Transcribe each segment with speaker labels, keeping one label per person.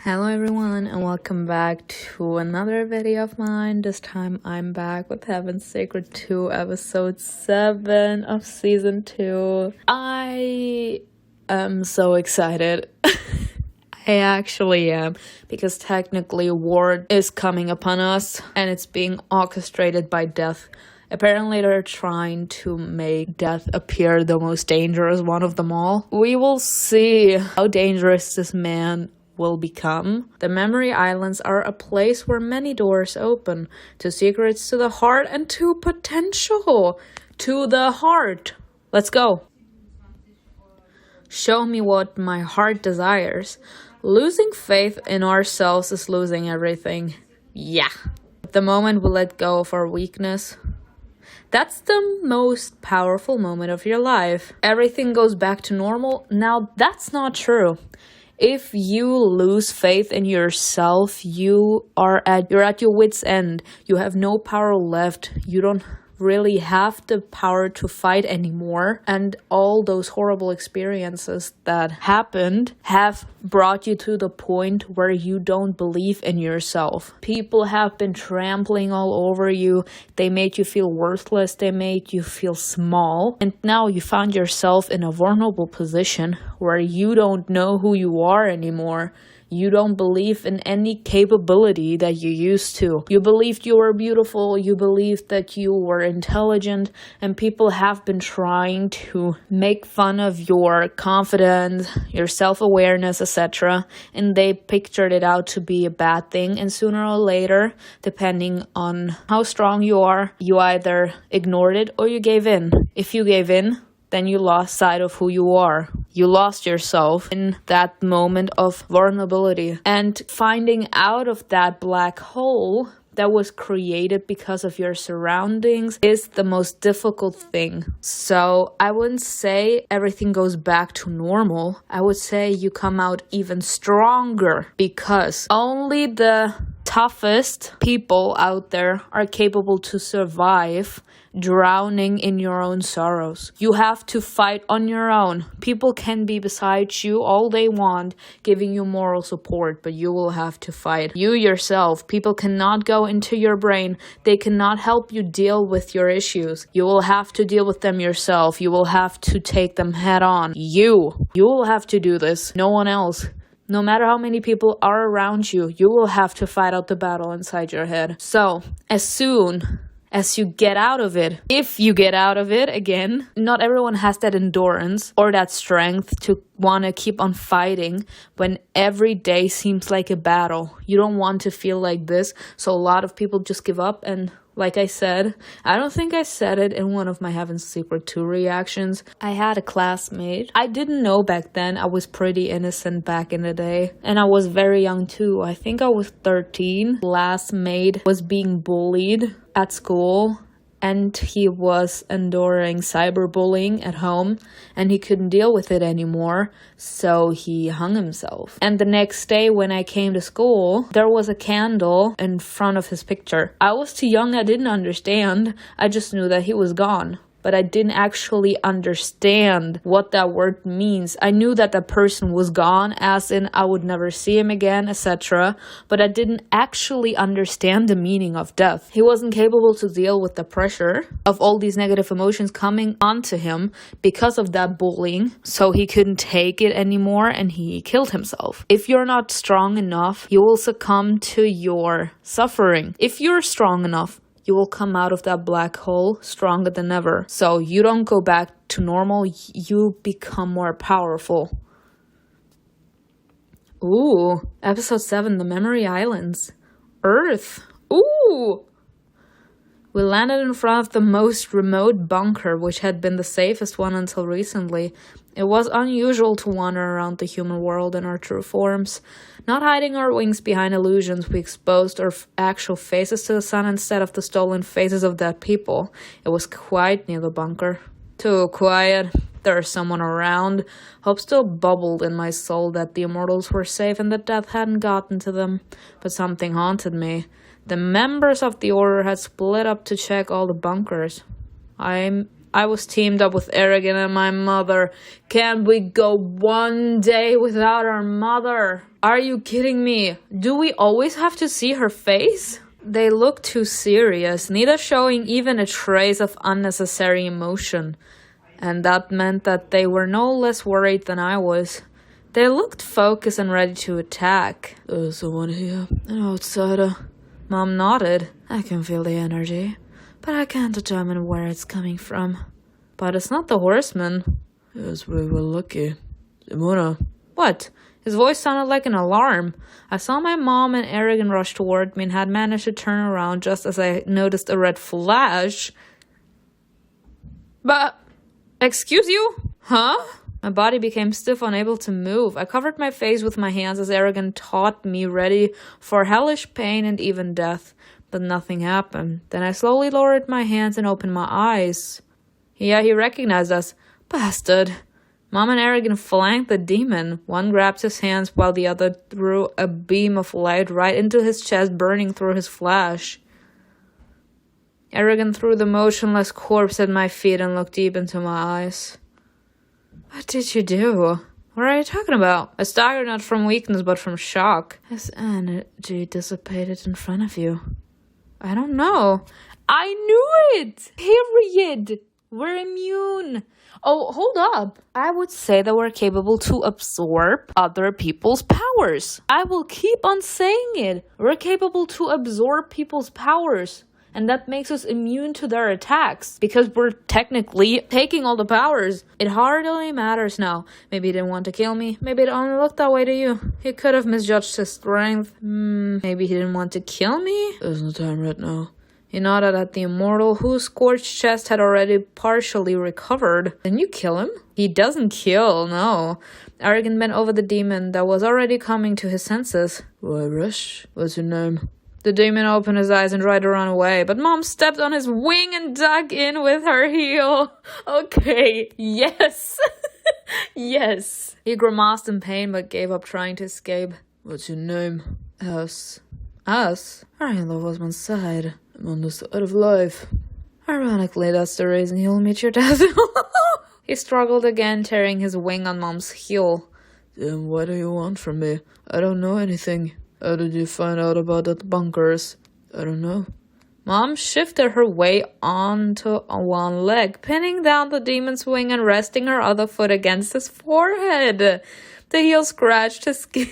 Speaker 1: Hello everyone and welcome back to another video of mine. This time I'm back with Heaven's Sacred 2, episode 7 of season 2. I am so excited. I actually am, because technically war is coming upon us and it's being orchestrated by death. Apparently they're trying to make death appear the most dangerous one of them all. We will see how dangerous this man will become. The Memory Islands are a place where many doors open to secrets, to the heart, and to potential. To the heart. Let's go. Show me what my heart desires. Losing faith in ourselves is losing everything. Yeah. The moment we let go of our weakness, that's the most powerful moment of your life. Everything goes back to normal. Now, that's not true. If you lose faith in yourself, you're at your wit's end. You have no power left. You don't really have the power to fight anymore. And all those horrible experiences that happened have brought you to the point where you don't believe in yourself. People have been trampling all over you. They made you feel worthless. They made you feel small. And now you found yourself in a vulnerable position where you don't know who you are anymore. You don't believe in any capability that you used to. You believed you were beautiful, you believed that you were intelligent, and people have been trying to make fun of your confidence, your self-awareness, etc. And they pictured it out to be a bad thing, and sooner or later, depending on how strong you are, you either ignored it or you gave in. If you gave in, then you lost sight of who you are. You lost yourself in that moment of vulnerability. And finding out of that black hole that was created because of your surroundings is the most difficult thing. So I wouldn't say everything goes back to normal. I would say you come out even stronger, because only the toughest people out there are capable to survive drowning in your own sorrows. You have to fight on your own. People can be beside you all they want, giving you moral support, but you will have to fight. You yourself, people cannot go into your brain. They cannot help you deal with your issues. You will have to deal with them yourself. You will have to take them head on. You will have to do this. No one else. No matter how many people are around you, you will have to fight out the battle inside your head. So, as soon as you get out of it, if you get out of it, again, not everyone has that endurance or that strength to want to keep on fighting when every day seems like a battle. You don't want to feel like this, so a lot of people just give up. And like I said, I don't think I said it in one of my Heaven's Secret 2 reactions. I had a classmate. I didn't know back then. I was pretty innocent back in the day. And I was very young too. I think I was 13. Classmate was being bullied at school. And he was enduring cyberbullying at home, and he couldn't deal with it anymore, so he hung himself. And the next day when I came to school, there was a candle in front of his picture. I was too young, I didn't understand. I just knew that he was gone. But I didn't actually understand what that word means. I knew that the person was gone, as in I would never see him again, etc. But I didn't actually understand the meaning of death. He wasn't capable to deal with the pressure of all these negative emotions coming onto him because of that bullying. So he couldn't take it anymore and he killed himself. If you're not strong enough, you will succumb to your suffering. If you're strong enough, you will come out of that black hole stronger than ever. So you don't go back to normal, you become more powerful. Ooh, episode 7, the Memory Islands. Earth. Ooh! We landed in front of the most remote bunker, which had been the safest one until recently. It was unusual to wander around the human world in our true forms. Not hiding our wings behind illusions, we exposed our actual faces to the sun instead of the stolen faces of dead people. It was quiet near the bunker. Too quiet. There was someone around. Hope still bubbled in my soul that the immortals were safe and that death hadn't gotten to them. But something haunted me. The members of the Order had split up to check all the bunkers. I was teamed up with Arrogant and my mother. Can't we go one day without our mother? Are you kidding me? Do we always have to see her face? They looked too serious, neither showing even a trace of unnecessary emotion. And that meant that they were no less worried than I was. They looked focused and ready to attack. There's someone here, an outsider. Mom nodded. I can feel the energy, but I can't determine where it's coming from. But it's not the horsemen. Yes, we were lucky. Simona. What? His voice sounded like an alarm. I saw my mom and Aragon rush toward me and had managed to turn around just as I noticed a red flash. But, excuse you? Huh? My body became stiff, unable to move. I covered my face with my hands as Aragon taught me, ready for hellish pain and even death. But nothing happened. Then I slowly lowered my hands and opened my eyes. Yeah, he recognized us. Bastard. Mom and Aragon flanked the demon. One grabbed his hands while the other threw a beam of light right into his chest, burning through his flesh. Aragon threw the motionless corpse at my feet and looked deep into my eyes. What did you do? What are you talking about? I staggered not from weakness but from shock. His energy dissipated in front of you. I don't know. I knew it! Period! We're immune. Oh, hold up. I would say that we're capable to absorb other people's powers. I will keep on saying it. We're capable to absorb people's powers. And that makes us immune to their attacks. Because we're technically taking all the powers. It hardly matters now. Maybe he didn't want to kill me. Maybe it only looked that way to you. He could have misjudged his strength. Maybe he didn't want to kill me? There's no time right now. He nodded at the immortal, whose scorched chest had already partially recovered. Didn't you kill him? He doesn't kill, no. Aragon bent over the demon that was already coming to his senses. Why, Rush? What's your name? The demon opened his eyes and tried to run away, but Mom stepped on his wing and dug in with her heel. Okay, yes. Yes. He grimaced in pain but gave up trying to escape. What's your name? Us. Us? I'm on the horseman's side. I'm on the side of life. Ironically, that's the reason you'll meet your death. He struggled again, tearing his wing on Mom's heel. Then what do you want from me? I don't know anything. How did you find out about the bunkers? I don't know. Mom shifted her weight onto one leg, pinning down the demon's wing and resting her other foot against his forehead. The heel scratched his skin.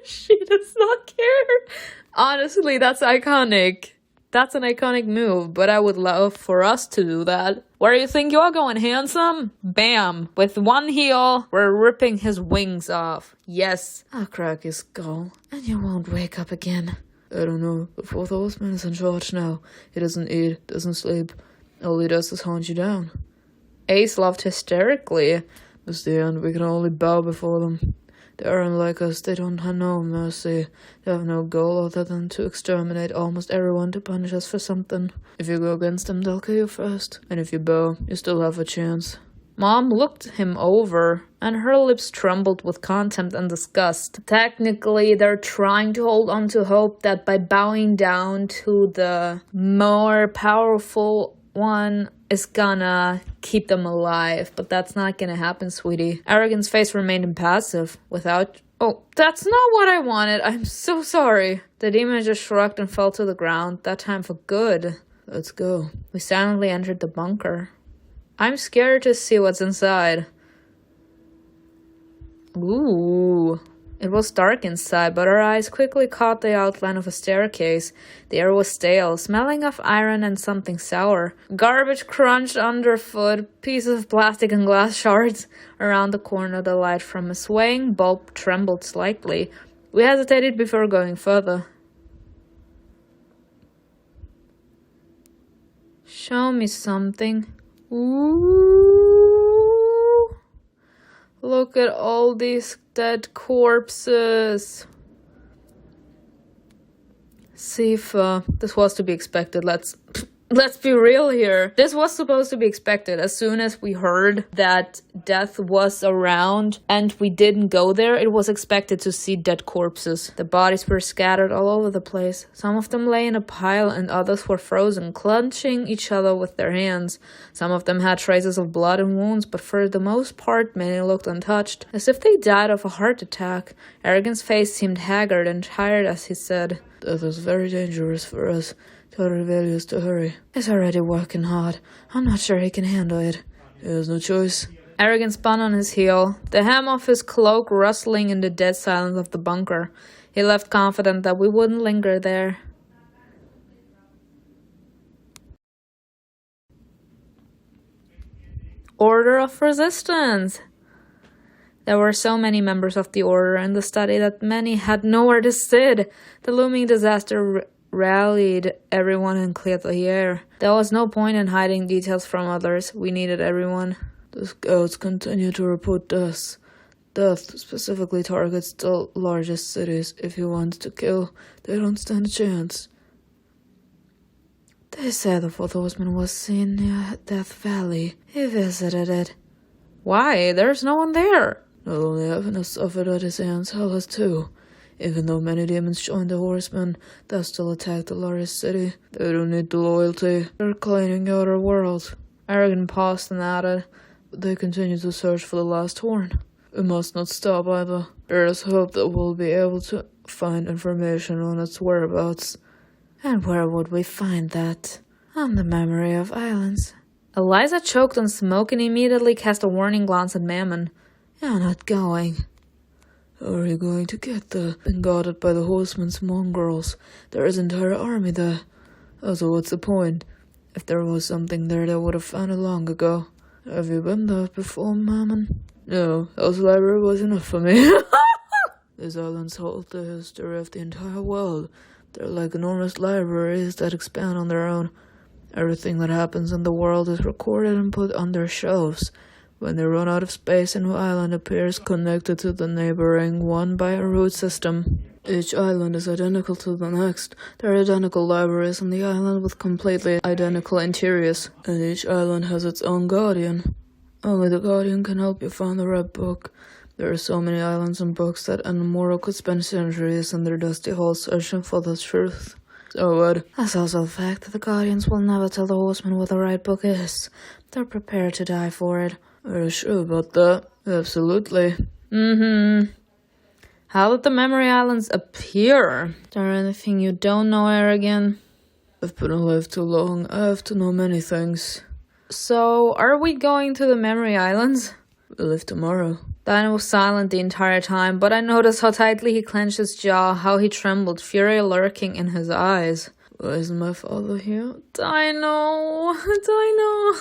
Speaker 1: She does not care. Honestly, that's iconic. That's an iconic move, but I would love for us to do that. Where do you think you're going, handsome? Bam. With one heel, we're ripping his wings off. Yes. I'll crack his skull, and you won't wake up again. I don't know. The fourth horseman is in charge now. He doesn't eat, doesn't sleep. All he does is hunt you down. Ace laughed hysterically. It's the end. We can only bow before them. They aren't like us. They don't have no mercy. They have no goal other than to exterminate almost everyone to punish us for something. If you go against them, they'll kill you first. And if you bow, you still have a chance. Mom looked him over, and her lips trembled with contempt and disgust. Technically, they're trying to hold on to hope that by bowing down to the more powerful one is gonna keep them alive, but that's not gonna happen, sweetie. Aragon's face remained impassive, without... Oh, that's not what I wanted. I'm so sorry. The demon just shrugged and fell to the ground, that time for good. Let's go. We silently entered the bunker. I'm scared to see what's inside. Ooh. It was dark inside, but our eyes quickly caught the outline of a staircase. The air was stale, smelling of iron and something sour. Garbage crunched underfoot, pieces of plastic and glass shards. Around the corner, the light from a swaying bulb trembled slightly. We hesitated before going further. Show me something. Ooh. Look at all these dead corpses. Sifa. This was to be expected. Let's Let's be real here. This was supposed to be expected. As soon as we heard that death was around and we didn't go there, it was expected to see dead corpses. The bodies were scattered all over the place. Some of them lay in a pile and others were frozen, clutching each other with their hands. Some of them had traces of blood and wounds, but for the most part, many looked untouched, as if they died of a heart attack. Arrogant's face seemed haggard and tired as he said, "Death is very dangerous for us. Tell Rebellious to hurry. He's already working hard. I'm not sure he can handle it. He has no choice." Arrogant spun on his heel, the hem of his cloak rustling in the dead silence of the bunker. He left confident that we wouldn't linger there. Order of Resistance. There were so many members of the Order in the study that many had nowhere to sit. The looming disaster rallied everyone and cleared the air. There was no point in hiding details from others. We needed everyone. The scouts continue to report deaths. Death specifically targets the largest cities. If he wants to kill, they don't stand a chance. They say the fourth horseman was seen near Death Valley. He visited it. Why? There's no one there. Not only Heaven has suffered at his hands, hell has too. Even though many demons joined the horsemen, they still attack the largest city. They don't need the loyalty. They're cleaning out our world. Arrogant paused and added, but they continue to search for the last horn. We must not stop either. There is hope that we'll be able to find information on its whereabouts. And where would we find that? On the memory of islands. Eliza choked on smoke and immediately cast a warning glance at Mammon. You're not going. How are you going to get there? Been guarded by the horsemen's mongrels. There is an entire army there. Also, what's the point? If there was something there, they would have found it long ago. Have you been there before, Mammon? No, Hell's Library was enough for me. These islands hold the history of the entire world. They're like enormous libraries that expand on their own. Everything that happens in the world is recorded and put on their shelves. When they run out of space, a new island appears connected to the neighboring one by a root system. Each island is identical to the next. There are identical libraries on the island with completely identical interiors, and each island has its own guardian. Only the guardian can help you find the right book. There are so many islands and books that an immortal could spend centuries in their dusty holes searching for the truth. So what? That's also the fact that the guardians will never tell the horsemen what the right book is. They're prepared to die for it. Are you sure about that? Absolutely. How did the Memory Islands appear? Is there anything you don't know, Aragon? I've been alive too long. I have to know many things. So, are we going to the Memory Islands? We leave tomorrow. Dino was silent the entire time, but I noticed how tightly he clenched his jaw, how he trembled, fury lurking in his eyes. Why isn't my father here? Dino! Dino!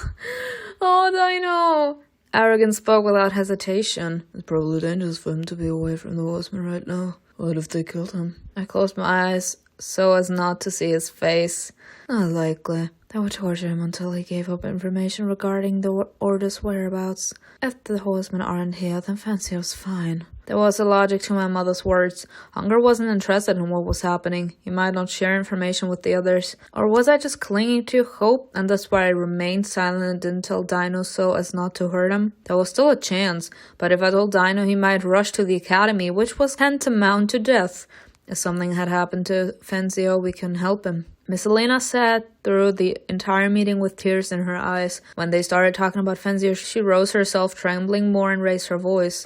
Speaker 1: Oh, Dino! Arrogant spoke without hesitation. It's probably dangerous for him to be away from the horsemen right now. What if they killed him? I closed my eyes so as not to see his face. Not likely. They would torture him until he gave up information regarding the Order's whereabouts. If the horsemen aren't here, then Fancy's fine. There was a logic to my mother's words. Hunger wasn't interested in what was happening. He might not share information with the others. Or was I just clinging to hope, and that's why I remained silent and didn't tell Dino so as not to hurt him? There was still a chance, but if I told Dino, he might rush to the academy, which was tantamount to death. If something had happened to Fenzio, we can help him. Miss Elena sat through the entire meeting with tears in her eyes. When they started talking about Fenzio, she rose herself, trembling more, and raised her voice.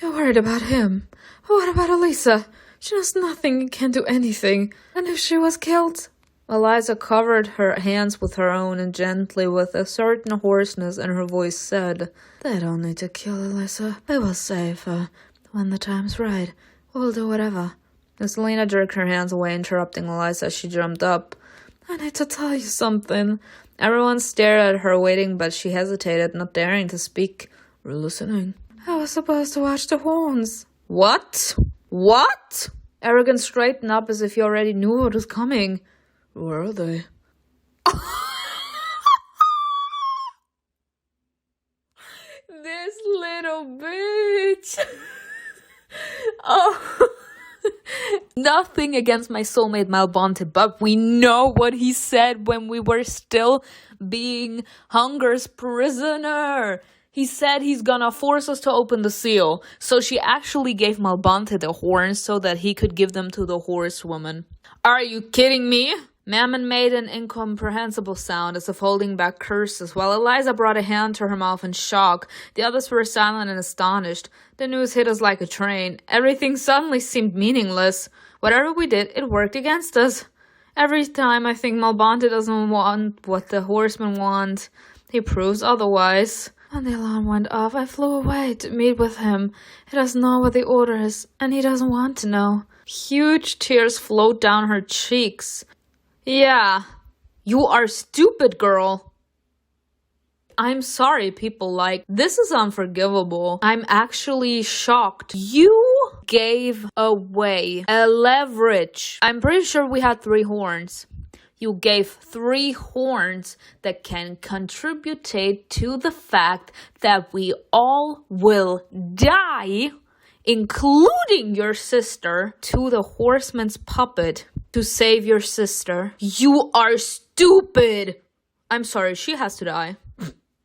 Speaker 1: You're worried about him. What about Elisa? She knows nothing and can't do anything. And if she was killed? Eliza covered her hands with her own and gently, with a certain hoarseness in her voice, said, They don't need to kill Elisa. We will save her. When the time's right, we'll do whatever. Miss Elena jerked her hands away, interrupting Eliza as she jumped up. I need to tell you something. Everyone stared at her, waiting, but she hesitated, not daring to speak. We're listening. I was supposed to watch the horns. What? What? Arrogant straightened up as if he already knew what was coming. Where are they? This little bitch. Oh. Nothing against my soulmate Malbonte, but we know what he said when we were still being Hunger's prisoner. He said he's gonna force us to open the seal. So she actually gave Malbonte the horns so that he could give them to the horsewoman. Are you kidding me? Mammon made an incomprehensible sound as if holding back curses, while Eliza brought a hand to her mouth in shock. The others were silent and astonished. The news hit us like a train. Everything suddenly seemed meaningless. Whatever we did, it worked against us. Every time I think Malbonte doesn't want what the horsemen want, he proves otherwise. When the alarm went off, I flew away to meet with him. He doesn't know what the order is, and he doesn't want to know. Huge tears flowed down her cheeks. Yeah, you are stupid, girl. I'm sorry, people. This is unforgivable. I'm actually shocked. You gave away a leverage. I'm pretty sure we had 3 horns. You gave 3 horns that can contribute to the fact that we all will die, including your sister, to the horseman's puppet to save your sister. You are stupid. I'm sorry, she has to die.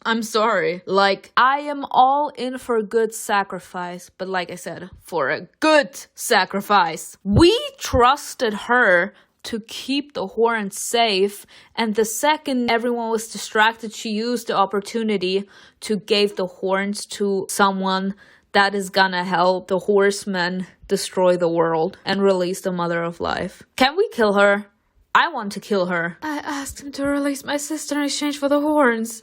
Speaker 1: I'm sorry. I am all in for a good sacrifice, but like I said, for a good sacrifice. We trusted her to keep the horns safe, and the second everyone was distracted, she used the opportunity to give the horns to someone that is gonna help the horsemen destroy the world and release the Mother of Life. Can we kill her? I want to kill her. I asked him to release my sister in exchange for the horns.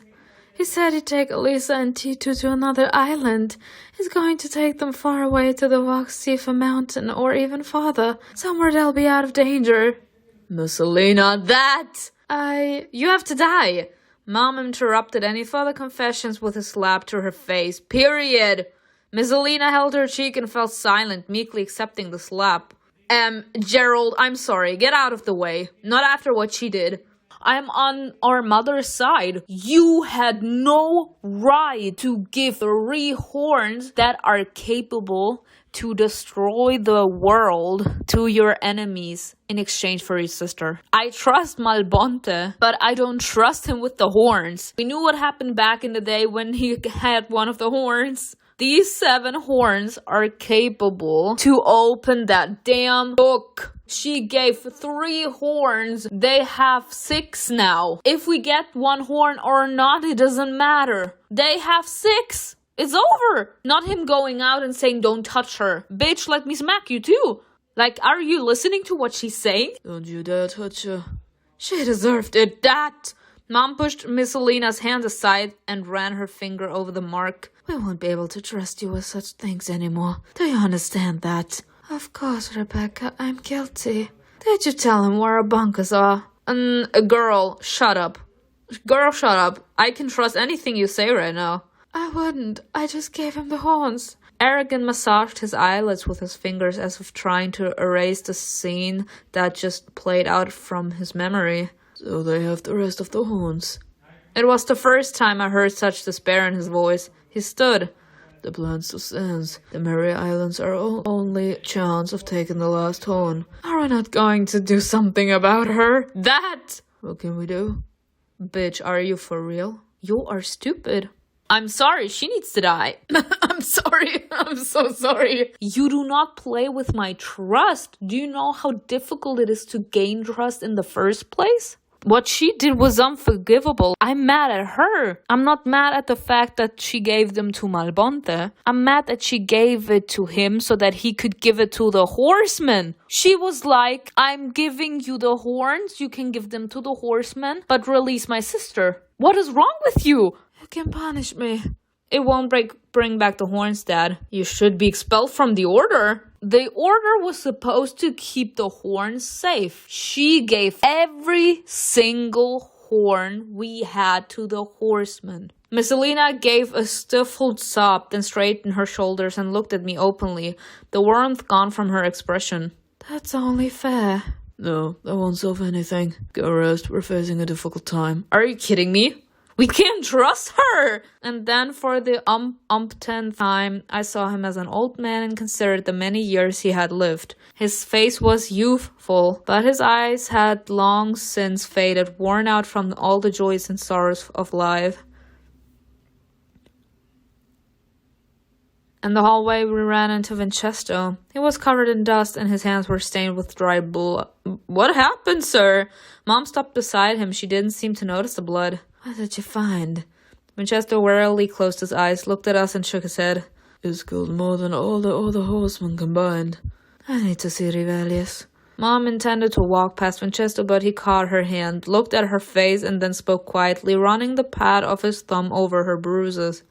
Speaker 1: He said he'd take Elisa and T2 to another island. He's going to take them far away to the Voxifa mountain, or even farther, somewhere they'll be out of danger. Mussolina, you have to die. Mom interrupted any further confessions with a slap to her face. Period. Miss Alina held her cheek and fell silent, meekly accepting the slap. Gerald, I'm sorry. Get out of the way. Not after what she did. I'm on our mother's side. You had no right to give 3 horns that are capable to destroy the world to your enemies in exchange for your sister. I trust Malbonte, but I don't trust him with the horns. We knew what happened back in the day when he had one of the horns. These 7 horns are capable to open that damn book. She gave 3 horns. They have 6 now. If we get 1 horn or not, it doesn't matter. They have 6. It's over. Not him going out and saying, don't touch her. Bitch, let me smack you too. Are you listening to what she's saying? Don't you dare touch her. She deserved it. Mom pushed Miss Alina's hand aside and ran her finger over the mark. We won't be able to trust you with such things anymore. Do you understand that? Of course, Rebecca, I'm guilty. Did you tell him where our bunkers are? Girl, shut up. Girl, shut up. I can trust anything you say right now. I wouldn't. I just gave him the horns. Aragon massaged his eyelids with his fingers as if trying to erase the scene that just played out from his memory. So they have the rest of the horns. It was the first time I heard such despair in his voice. He stood. The plan still stands. The Mary Islands are our only chance of taking the last horn. Are we not going to do something about her? What can we do? Bitch, are you for real? You are stupid. I'm sorry, she needs to die. I'm sorry. I'm so sorry. You do not play with my trust. Do you know how difficult it is to gain trust in the first place? What she did was unforgivable. I'm mad at her. I'm not mad at the fact that she gave them to Malbonte. I'm mad that she gave it to him so that he could give it to the horsemen. She was like, I'm giving you the horns. You can give them to the horsemen, but release my sister. What is wrong with you? You can punish me. It won't bring back the horns, Dad. You should be expelled from the order. The order was supposed to keep the horns safe. She gave every single horn we had to the horsemen. Miss Alina gave a stifled sob, then straightened her shoulders and looked at me openly, the warmth gone from her expression. That's only fair. No, that won't solve anything. Go rest, we're facing a difficult time. Are you kidding me? We can't trust her! And then for the umpteenth time, I saw him as an old man and considered the many years he had lived. His face was youthful, but his eyes had long since faded, worn out from all the joys and sorrows of life. In the hallway, we ran into Vincenzo. He was covered in dust and his hands were stained with dry blood. What happened, sir? Mom stopped beside him. She didn't seem to notice the blood. What did you find? Vincenzo wearily closed his eyes, looked at us, and shook his head. It's killed more than all the other horsemen combined. I need to see Rivelius. Mom intended to walk past Vincenzo, but he caught her hand, looked at her face, and then spoke quietly, running the pad of his thumb over her bruises.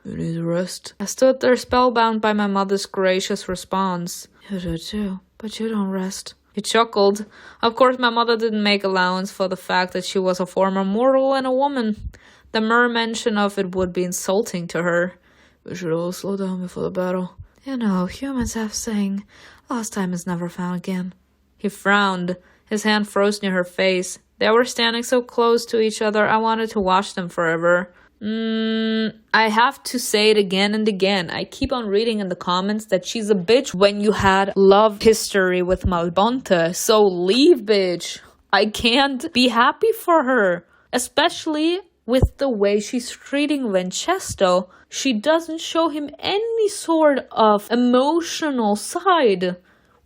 Speaker 1: You need rest. I stood there spellbound by my mother's gracious response. You do too, but you don't rest. He chuckled. Of course, my mother didn't make allowance for the fact that she was a former mortal and a woman. The mere mention of it would be insulting to her. We should all slow down before the battle. You know, humans have saying, lost time is never found again. He frowned. His hand froze near her face. They were standing so close to each other, I wanted to watch them forever. I have to say it again and again. I keep on reading in the comments that she's a bitch when you had love history with Malbonte. So leave, bitch. I can't be happy for her. Especially with the way she's treating Vincenzo. She doesn't show him any sort of emotional side.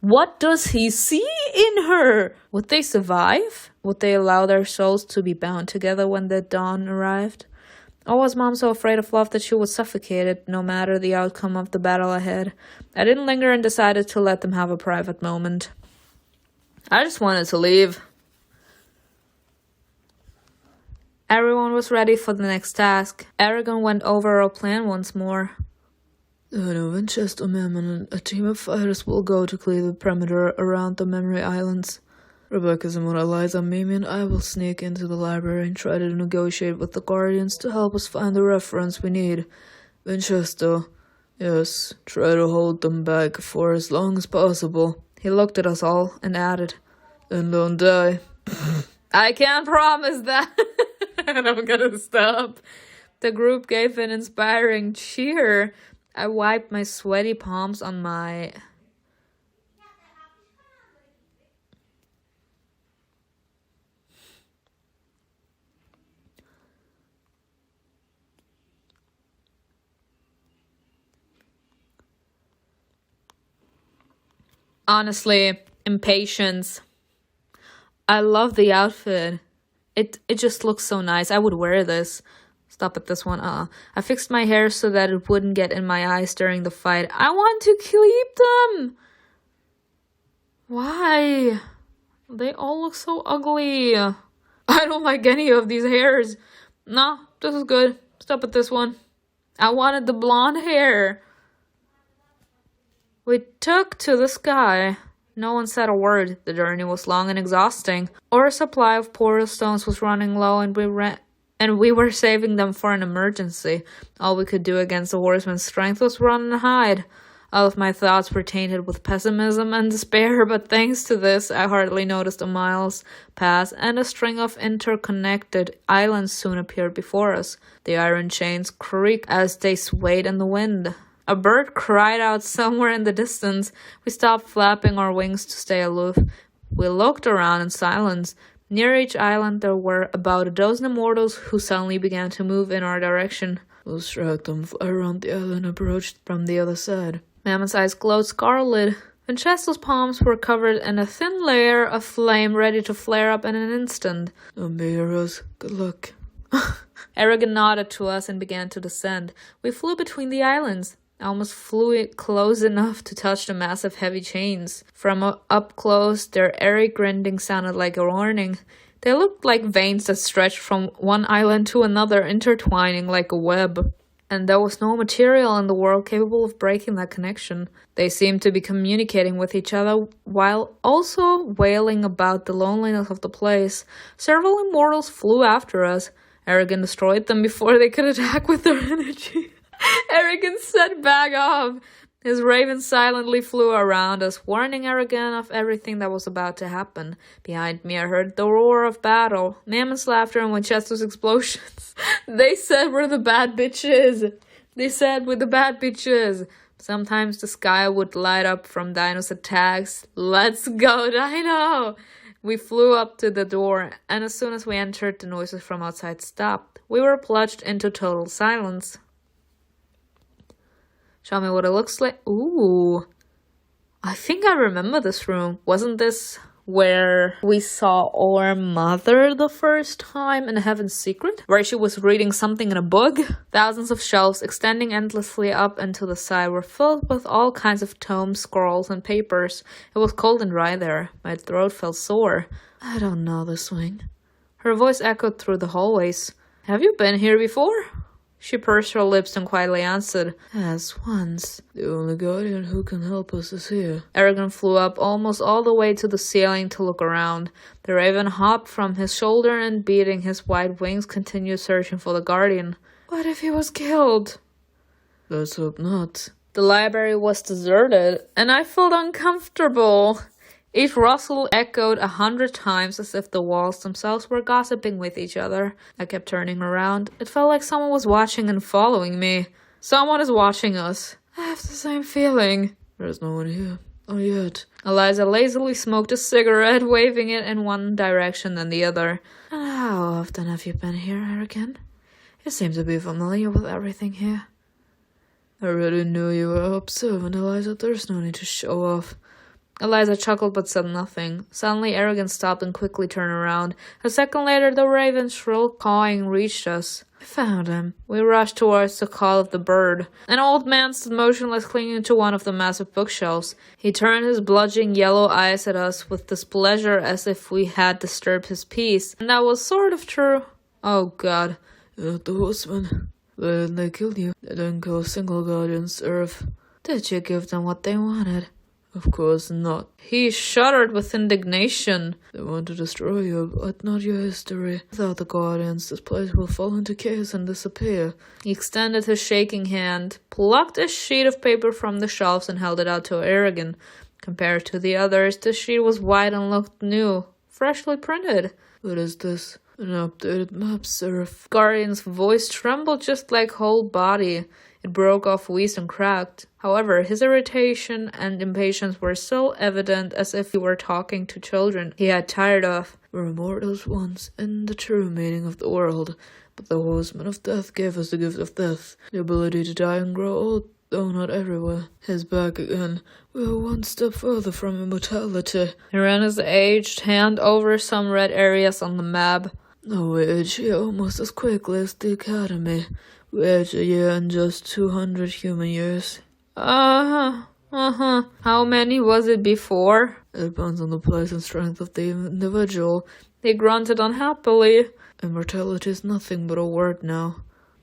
Speaker 1: What does he see in her? Would they survive? Would they allow their souls to be bound together when the dawn arrived? Or was Mom so afraid of love that she was suffocated, no matter the outcome of the battle ahead? I didn't linger and decided to let them have a private moment. I just wanted to leave. Everyone was ready for the next task. Aragon went over our plan once more. Winchester, Mem, and a team of fighters will go to clear the perimeter around the Memory Islands. Rebecca, Simona, Eliza, Mimi, and I will sneak into the library and try to negotiate with the Guardians to help us find the reference we need. Winchester, yes, try to hold them back for as long as possible. He looked at us all and added, and don't die. I can't promise that. And I'm gonna stop. The group gave an inspiring cheer. I wiped my sweaty palms on my... Honestly, impatience. I love the outfit. It just looks so nice. I would wear this. Stop at this one. I fixed my hair so that it wouldn't get in my eyes during the fight. I want to keep them. Why? They all look so ugly. I don't like any of these hairs. No, this is good. Stop at this one. I wanted the blonde hair. We took to the sky. No one said a word. The journey was long and exhausting. Our supply of portal stones was running low, and we were saving them for an emergency. All we could do against the horseman's strength was run and hide. All of my thoughts were tainted with pessimism and despair, but thanks to this, I hardly noticed the miles pass, and a string of interconnected islands soon appeared before us. The iron chains creaked as they swayed in the wind. A bird cried out somewhere in the distance. We stopped flapping our wings to stay aloof. We looked around in silence. Near each island there were about a dozen immortals who suddenly began to move in our direction. We'll strike them, fly around the island, approached from the other side. Mammoth's eyes glowed scarlet. Vincenzo's palms were covered in a thin layer of flame ready to flare up in an instant. Don't be heroes. Good luck. Aragon nodded to us and began to descend. We flew between the islands. I almost flew it close enough to touch the massive heavy chains. From up close, their airy grinding sounded like a warning. They looked like veins that stretched from one island to another, intertwining like a web. And there was no material in the world capable of breaking that connection. They seemed to be communicating with each other while also wailing about the loneliness of the place. Several immortals flew after us. Aragon destroyed them before they could attack with their energy. Aragon said, back off. His raven silently flew around us, warning Aragon of everything that was about to happen. Behind me I heard the roar of battle, Mammoth's laughter and Winchester's explosions. They said we're the bad bitches. They said we're the bad bitches. Sometimes the sky would light up from Dino's attacks. Let's go, Dino! We flew up to the door, and as soon as we entered, the noises from outside stopped. We were plunged into total silence. Show me what it looks like. Ooh. I think I remember this room. Wasn't this where we saw our mother the first time in Heaven's Secret? Where she was reading something in a book? Thousands of shelves extending endlessly up into the side were filled with all kinds of tomes, scrolls, and papers. It was cold and dry there. My throat felt sore. I don't know this wing. Her voice echoed through the hallways. Have you been here before? She pursed her lips and quietly answered, Yes, once. The only guardian who can help us is here. Aragon flew up almost all the way to the ceiling to look around. The raven hopped from his shoulder and, beating his white wings, continued searching for the guardian. What if he was killed? Let's hope not. The library was deserted, and I felt uncomfortable. Each rustle echoed 100 times as if the walls themselves were gossiping with each other. I kept turning around. It felt like someone was watching and following me. Someone is watching us. I have the same feeling. There's no one here. Not yet. Eliza lazily smoked a cigarette, waving it in one direction then the other. And how often have you been here, Aragon? You seem to be familiar with everything here. I already knew you were observant, Eliza. There's no need to show off. Eliza chuckled but said nothing. Suddenly, Aragon stopped and quickly turned around. A second later, the raven's shrill cawing reached us. I found him. We rushed towards the call of the bird. An old man stood motionless, clinging to one of the massive bookshelves. He turned his bludgeoning yellow eyes at us with displeasure as if we had disturbed his peace. And that was sort of true. Oh, God. You're not the horsemen. Why didn't they kill you? They didn't kill a single guardian, Earth. Did you give them what they wanted? Of course not. He shuddered with indignation. They want to destroy you, but not your history. Without the guardians, this place will fall into chaos and disappear. He extended his shaking hand, plucked a sheet of paper from the shelves and held it out to Aragon. Compared to the others, the sheet was white and looked new, freshly printed. What is this? An updated map, Seraph. Guardian's voice trembled just like whole body. It broke off, wheezed, and cracked. However, his irritation and impatience were so evident as if he were talking to children he had tired of. We're mortals once, in the true meaning of the world, but the horsemen of death gave us the gift of death, the ability to die and grow old, though not everywhere. He's back again. We are one step further from immortality. He ran his aged hand over some red areas on the map. No, we age here almost as quickly as the Academy. We age a year in just 200 human years. How many was it before? It depends on the place and strength of the individual. He grunted unhappily. Immortality is nothing but a word now.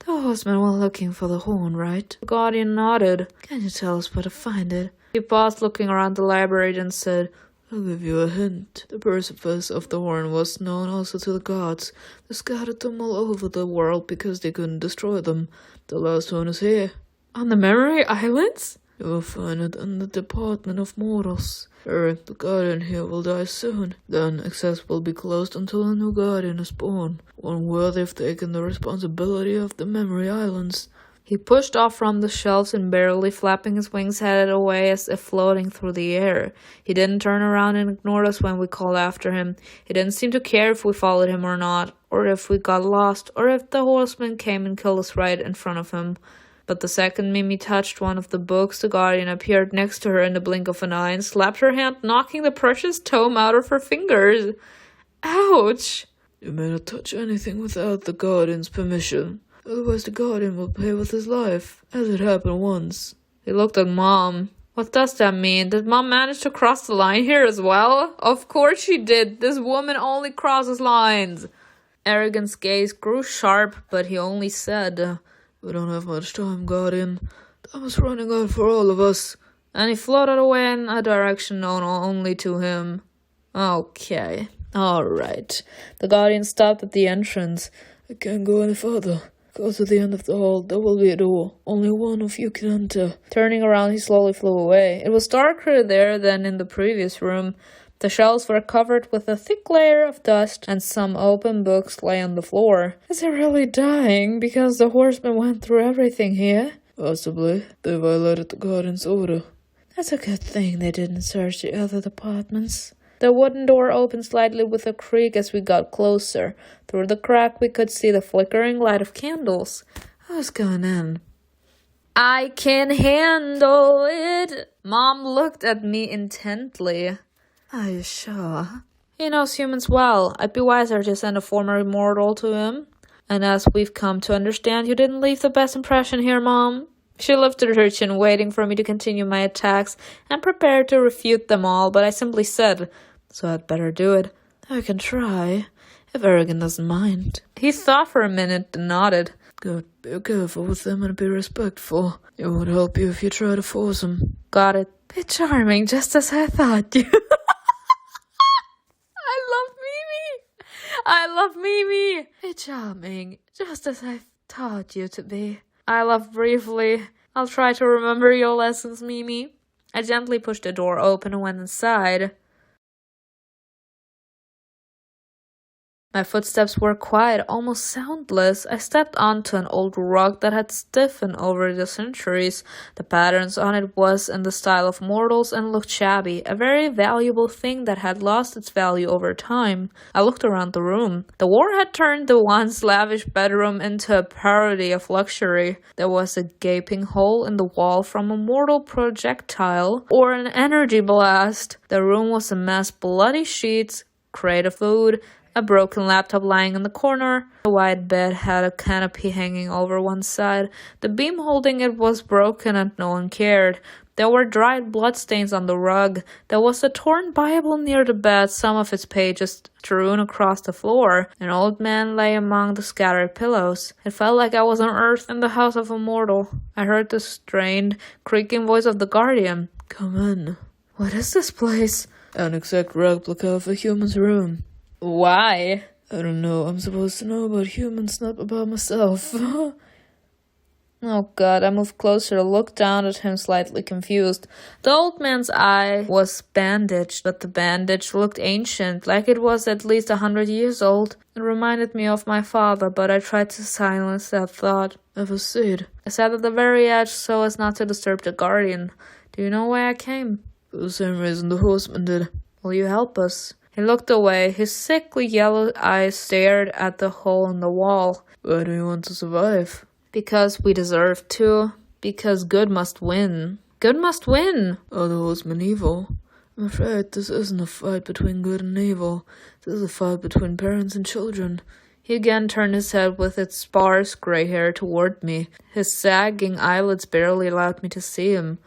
Speaker 1: The horsemen were looking for the horn, right? The guardian nodded. Can you tell us where to find it? He paused, looking around the library, and said, I'll give you a hint. The precipice of the horn was known also to the gods. They scattered them all over the world because they couldn't destroy them. The last one is here. On the Memory Islands? You will find it in the Department of Mortals. Sure, the guardian here will die soon. Then access will be closed until a new guardian is born. One worthy of taking the responsibility of the Memory Islands. He pushed off from the shelves and barely flapping his wings headed away as if floating through the air. He didn't turn around and ignored us when we called after him. He didn't seem to care if we followed him or not, or if we got lost, or if the horseman came and killed us right in front of him. But the second Mimi touched one of the books, the guardian appeared next to her in the blink of an eye and slapped her hand, knocking the precious tome out of her fingers. Ouch! You may not touch anything without the guardian's permission. Otherwise the guardian will pay with his life, as it happened once. He looked at Mom. What does that mean? Did Mom manage to cross the line here as well? Of course she did. This woman only crosses lines. Aragon's gaze grew sharp, but he only said, We don't have much time, Guardian. Time is running out for all of us. And he floated away in a direction known only to him. Okay. Alright. The Guardian stopped at the entrance. I can't go any further.
Speaker 2: Go to the end of the hall. There will be a door. Only one of you can enter.
Speaker 1: Turning around, he slowly flew away. It was darker there than in the previous room. The shelves were covered with a thick layer of dust, and some open books lay on the floor. Is he really dying because the horsemen went through everything here?
Speaker 2: Possibly. They violated the guardian's order.
Speaker 1: That's a good thing they didn't search the other departments. The wooden door opened slightly with a creak as we got closer. Through the crack we could see the flickering light of candles. Who's going in? I can handle it. Mom looked at me intently. Are you sure? He knows humans well. I'd be wiser to send a former immortal to him. And as we've come to understand, you didn't leave the best impression here, Mom. She lifted her chin, waiting for me to continue my attacks, and prepared to refute them all, but I simply said, so I'd better do it.
Speaker 2: I can try, if Aragon doesn't mind.
Speaker 1: He thought for a minute and nodded.
Speaker 2: Good. Be careful with them and be respectful. It would help you if you try to force them.
Speaker 1: Got it. Be charming, just as I thought you. I love Mimi.
Speaker 2: Be charming, just as I taught you to be.
Speaker 1: I love briefly. I'll try to remember your lessons, Mimi. I gently pushed the door open and went inside. My footsteps were quiet, almost soundless. I stepped onto an old rug that had stiffened over the centuries. The patterns on it was in the style of mortals and looked shabby, a very valuable thing that had lost its value over time. I looked around the room. The war had turned the once lavish bedroom into a parody of luxury. There was a gaping hole in the wall from a mortal projectile or an energy blast. The room was a mess: bloody sheets, crate of food, a broken laptop lying in the corner. The wide bed had a canopy hanging over one side. The beam holding it was broken and no one cared. There were dried bloodstains on the rug. There was a torn Bible near the bed, some of its pages strewn across the floor. An old man lay among the scattered pillows. It felt like I was on Earth in the house of a mortal. I heard the strained, creaking voice of the guardian.
Speaker 2: Come in.
Speaker 1: What is this place?
Speaker 2: An exact replica of a human's room.
Speaker 1: Why?
Speaker 2: I don't know. I'm supposed to know about humans, not about myself.
Speaker 1: Oh God, I moved closer, looked down at him, slightly confused. The old man's eye was bandaged, but the bandage looked ancient, like it was at least 100 years old. It reminded me of my father, but I tried to silence that thought.
Speaker 2: Have a seat.
Speaker 1: I sat at the very edge so as not to disturb the guardian. Do you know why I came?
Speaker 2: For the same reason the horseman did.
Speaker 1: Will you help us? He looked away. His sickly yellow eyes stared at the hole in the wall.
Speaker 2: Why do you want to survive?
Speaker 1: Because we deserve to. Because good must win. Good must win!
Speaker 2: Are the horsemen evil? I'm afraid this isn't a fight between good and evil. This is a fight between parents and children.
Speaker 1: He again turned his head with its sparse gray hair toward me. His sagging eyelids barely allowed me to see him.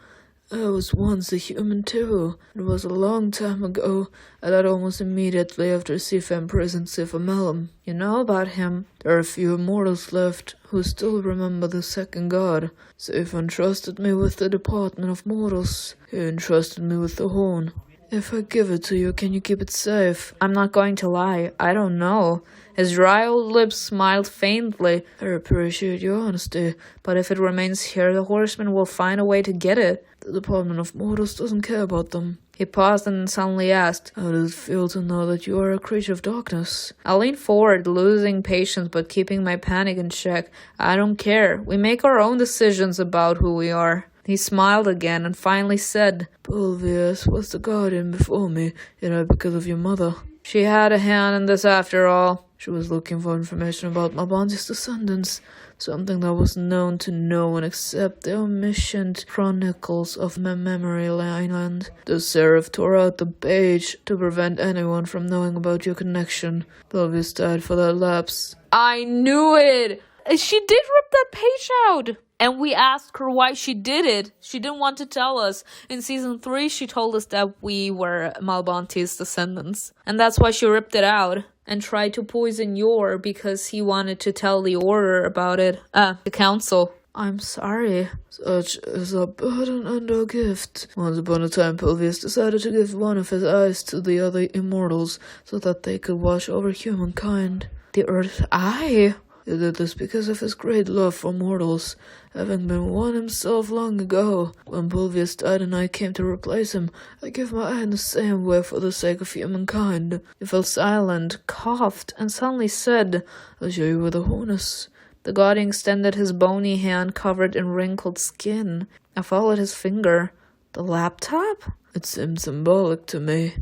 Speaker 2: I was once a human too. It was a long time ago. I died almost immediately after Sifa imprisoned Sifa Malum.
Speaker 1: You know about him?
Speaker 2: There are a few immortals left who still remember the second god. Sifa entrusted me with the department of mortals. He entrusted me with the horn. If I give it to you, can you keep it safe?
Speaker 1: I'm not going to lie. I don't know. His dry old lips smiled faintly.
Speaker 2: I appreciate your honesty.
Speaker 1: But if it remains here, the horsemen will find a way to get it.
Speaker 2: The Department of Mortals doesn't care about them.
Speaker 1: He paused and suddenly asked,
Speaker 2: How does it feel to know that you are a creature of darkness?
Speaker 1: I leaned forward, losing patience but keeping my panic in check. I don't care. We make our own decisions about who we are. He smiled again and finally said,
Speaker 2: Pulvius was the guardian before me, yet I because of your mother.
Speaker 1: She had a hand in this after all.
Speaker 2: She was looking for information about Malbonte's descendants, something that was known to no one except the omniscient chronicles of Memory Island. The seraph tore out the page to prevent anyone from knowing about your connection. Pulvius died for that lapse.
Speaker 1: I knew it! She did rip that page out! And we asked her why she did it. She didn't want to tell us. In season 3, she told us that we were Malbonte's descendants. And that's why she ripped it out and tried to poison Yor because he wanted to tell the order about it. The council. I'm sorry.
Speaker 2: Such is our burden and our gift. Once upon a time, Pulvius decided to give one of his eyes to the other immortals so that they could watch over humankind.
Speaker 1: The Earth's Eye?
Speaker 2: He did this because of his great love for mortals, having been one himself long ago. When Pulvius died and I came to replace him, I gave my eye in the same way for the sake of humankind.
Speaker 1: He fell silent, coughed, and suddenly said,
Speaker 2: I'll show you where the horn is.
Speaker 1: The guardian extended his bony hand covered in wrinkled skin. I followed his finger. The laptop?
Speaker 2: It seemed symbolic to me.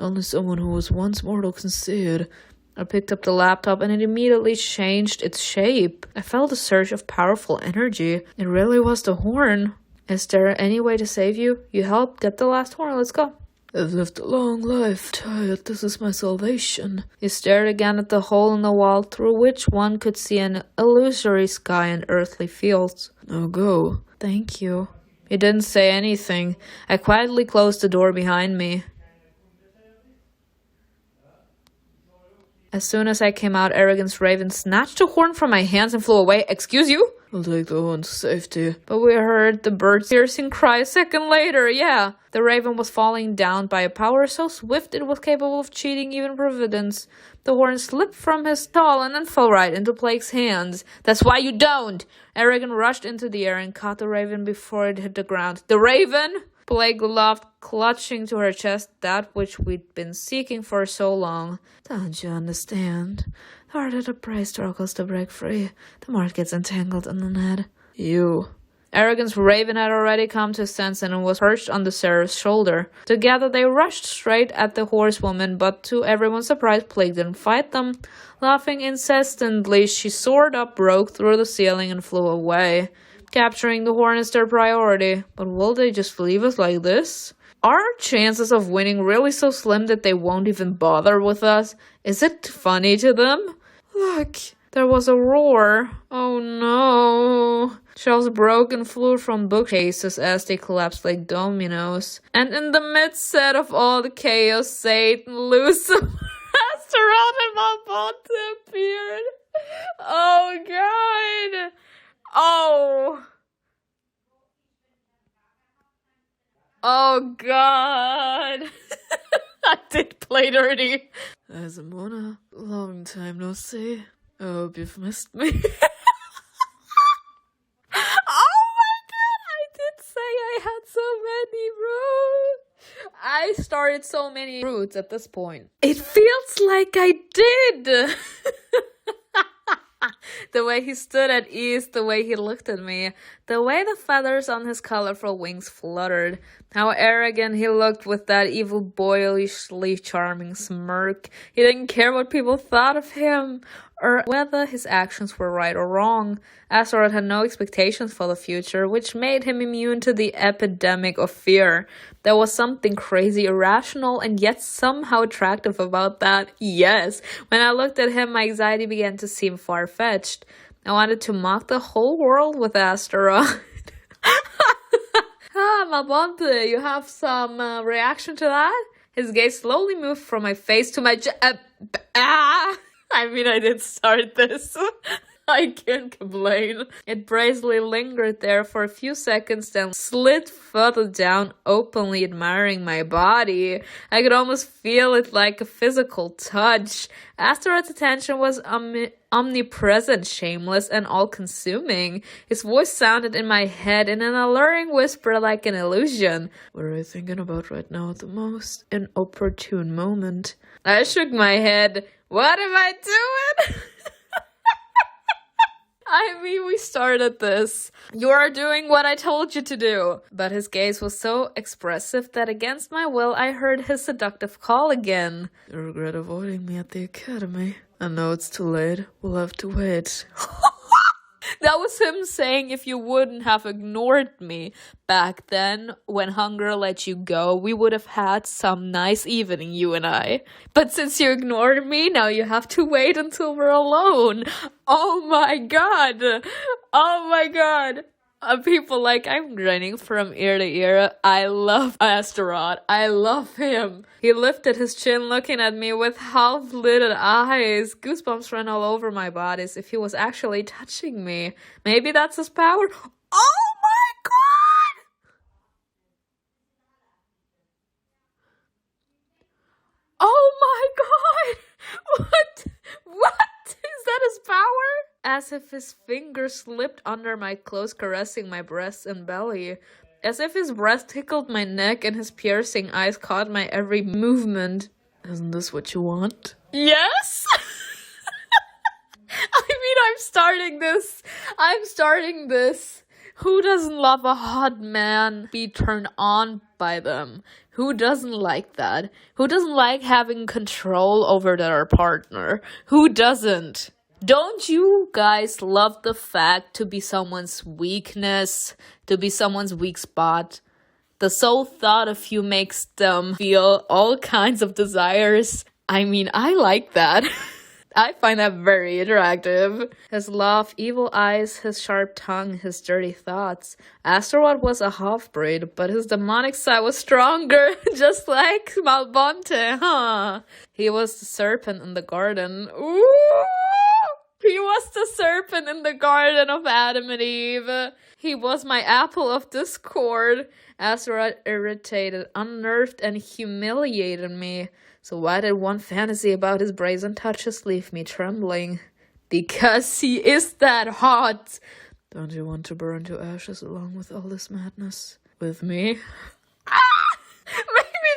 Speaker 2: Only someone who was once mortal can see it.
Speaker 1: I picked up the laptop and it immediately changed its shape. I felt a surge of powerful energy. It really was the horn. Is there any way to save you? You helped get the last horn. Let's go.
Speaker 2: I've lived a long life, tired. This is my salvation.
Speaker 1: He stared again at the hole in the wall through which one could see an illusory sky and earthly fields.
Speaker 2: Now go.
Speaker 1: Thank you. He didn't say anything. I quietly closed the door behind me. As soon as I came out, Arrogance Raven snatched the horn from my hands and flew away. Excuse you?
Speaker 2: I'll take the horn to safety.
Speaker 1: But we heard the bird's piercing cry a second later. Yeah, the raven was falling down by a power so swift it was capable of cheating even Providence. The horn slipped from his stall and then fell right into Plague's hands. That's why you don't! Arrogant rushed into the air and caught the raven before it hit the ground. The raven? Plague laughed, clutching to her chest that which we'd been seeking for so long.
Speaker 2: Don't you understand? The harder the prey struggles to break free, the more it gets entangled in the net.
Speaker 1: You. Arrogance Raven had already come to his senses and was perched on the Seraph's shoulder. Together they rushed straight at the horsewoman, but to everyone's surprise, Plague didn't fight them. Laughing incessantly, she soared up, broke through the ceiling, and flew away. Capturing the horn is their priority, but will they just leave us like this? Are our chances of winning really so slim that they won't even bother with us? Is it funny to them? Look, there was a roar. Oh no. Shelves broke and flew from bookcases as they collapsed like dominoes. And in the midst of all the chaos, Satan, Lucifer, Astaroth, and Malbonte appeared. Oh god. Oh god. I did play dirty.
Speaker 2: As a Mona, long time no see. I hope you've missed me.
Speaker 1: Oh my god, I did say I had so many roots. I started so many roots at this point. It feels like I did. The way he stood at ease, the way he looked at me, the way the feathers on his colorful wings fluttered, how arrogant he looked with that evil, boyishly charming smirk. He didn't care what people thought of him, or whether his actions were right or wrong. Astaroth had no expectations for the future, which made him immune to the epidemic of fear. There was something crazy, irrational, and yet somehow attractive about that. Yes, when I looked at him, my anxiety began to seem far-fetched. I wanted to mock the whole world with Astaroth. Malbonte, you have some reaction to that? His gaze slowly moved from my face to my I mean, I did start this. I can't complain. It brazily lingered there for a few seconds, then slid further down, openly admiring my body. I could almost feel it like a physical touch. Astaroth's attention was omnipresent, shameless, and all-consuming. His voice sounded in my head in an alluring whisper like an illusion.
Speaker 2: What are you thinking about right now at the most inopportune moment?
Speaker 1: I shook my head. What am I doing? I mean, we started this. You are doing what I told you to do. But his gaze was so expressive that against my will, I heard his seductive call again.
Speaker 2: You regret avoiding me at the academy. I know it's too late. We'll have to wait.
Speaker 1: That was him saying if you wouldn't have ignored me back then when hunger let you go, we would have had some nice evening, you and I. But since you ignored me, now you have to wait until we're alone. Oh my god. Oh my god. People like, I'm grinning from ear to ear. I love Astaroth. I love him. He lifted his chin looking at me with half-lidded eyes. Goosebumps ran all over my body as if he was actually touching me. Maybe that's his power. Oh my god! Oh my god! What? What? Is that his power? as if his fingers slipped under my clothes, caressing my breasts and belly. As if his breath tickled my neck and his piercing eyes caught my every movement.
Speaker 2: Isn't this what you want?
Speaker 1: Yes! I'm starting this. Who doesn't love a hot man be turned on by them? Who doesn't like that? Who doesn't like having control over their partner? Who doesn't? Don't you guys love the fact to be someone's weakness, to be someone's weak spot? The sole thought of you makes them feel all kinds of desires. I like that. I find that very attractive. His love, evil eyes, his sharp tongue, his dirty thoughts. Astaroth was a half-breed, but his demonic side was stronger, just like Malbonte, huh? He was the serpent in the garden. Ooh! He was the serpent in the garden of Adam and Eve. He was my apple of discord. Astaroth irritated, unnerved, and humiliated me. So why did one fantasy about his brazen touches leave me trembling? Because he is that hot.
Speaker 2: Don't you want to burn to ashes along with all this madness?
Speaker 1: With me? Maybe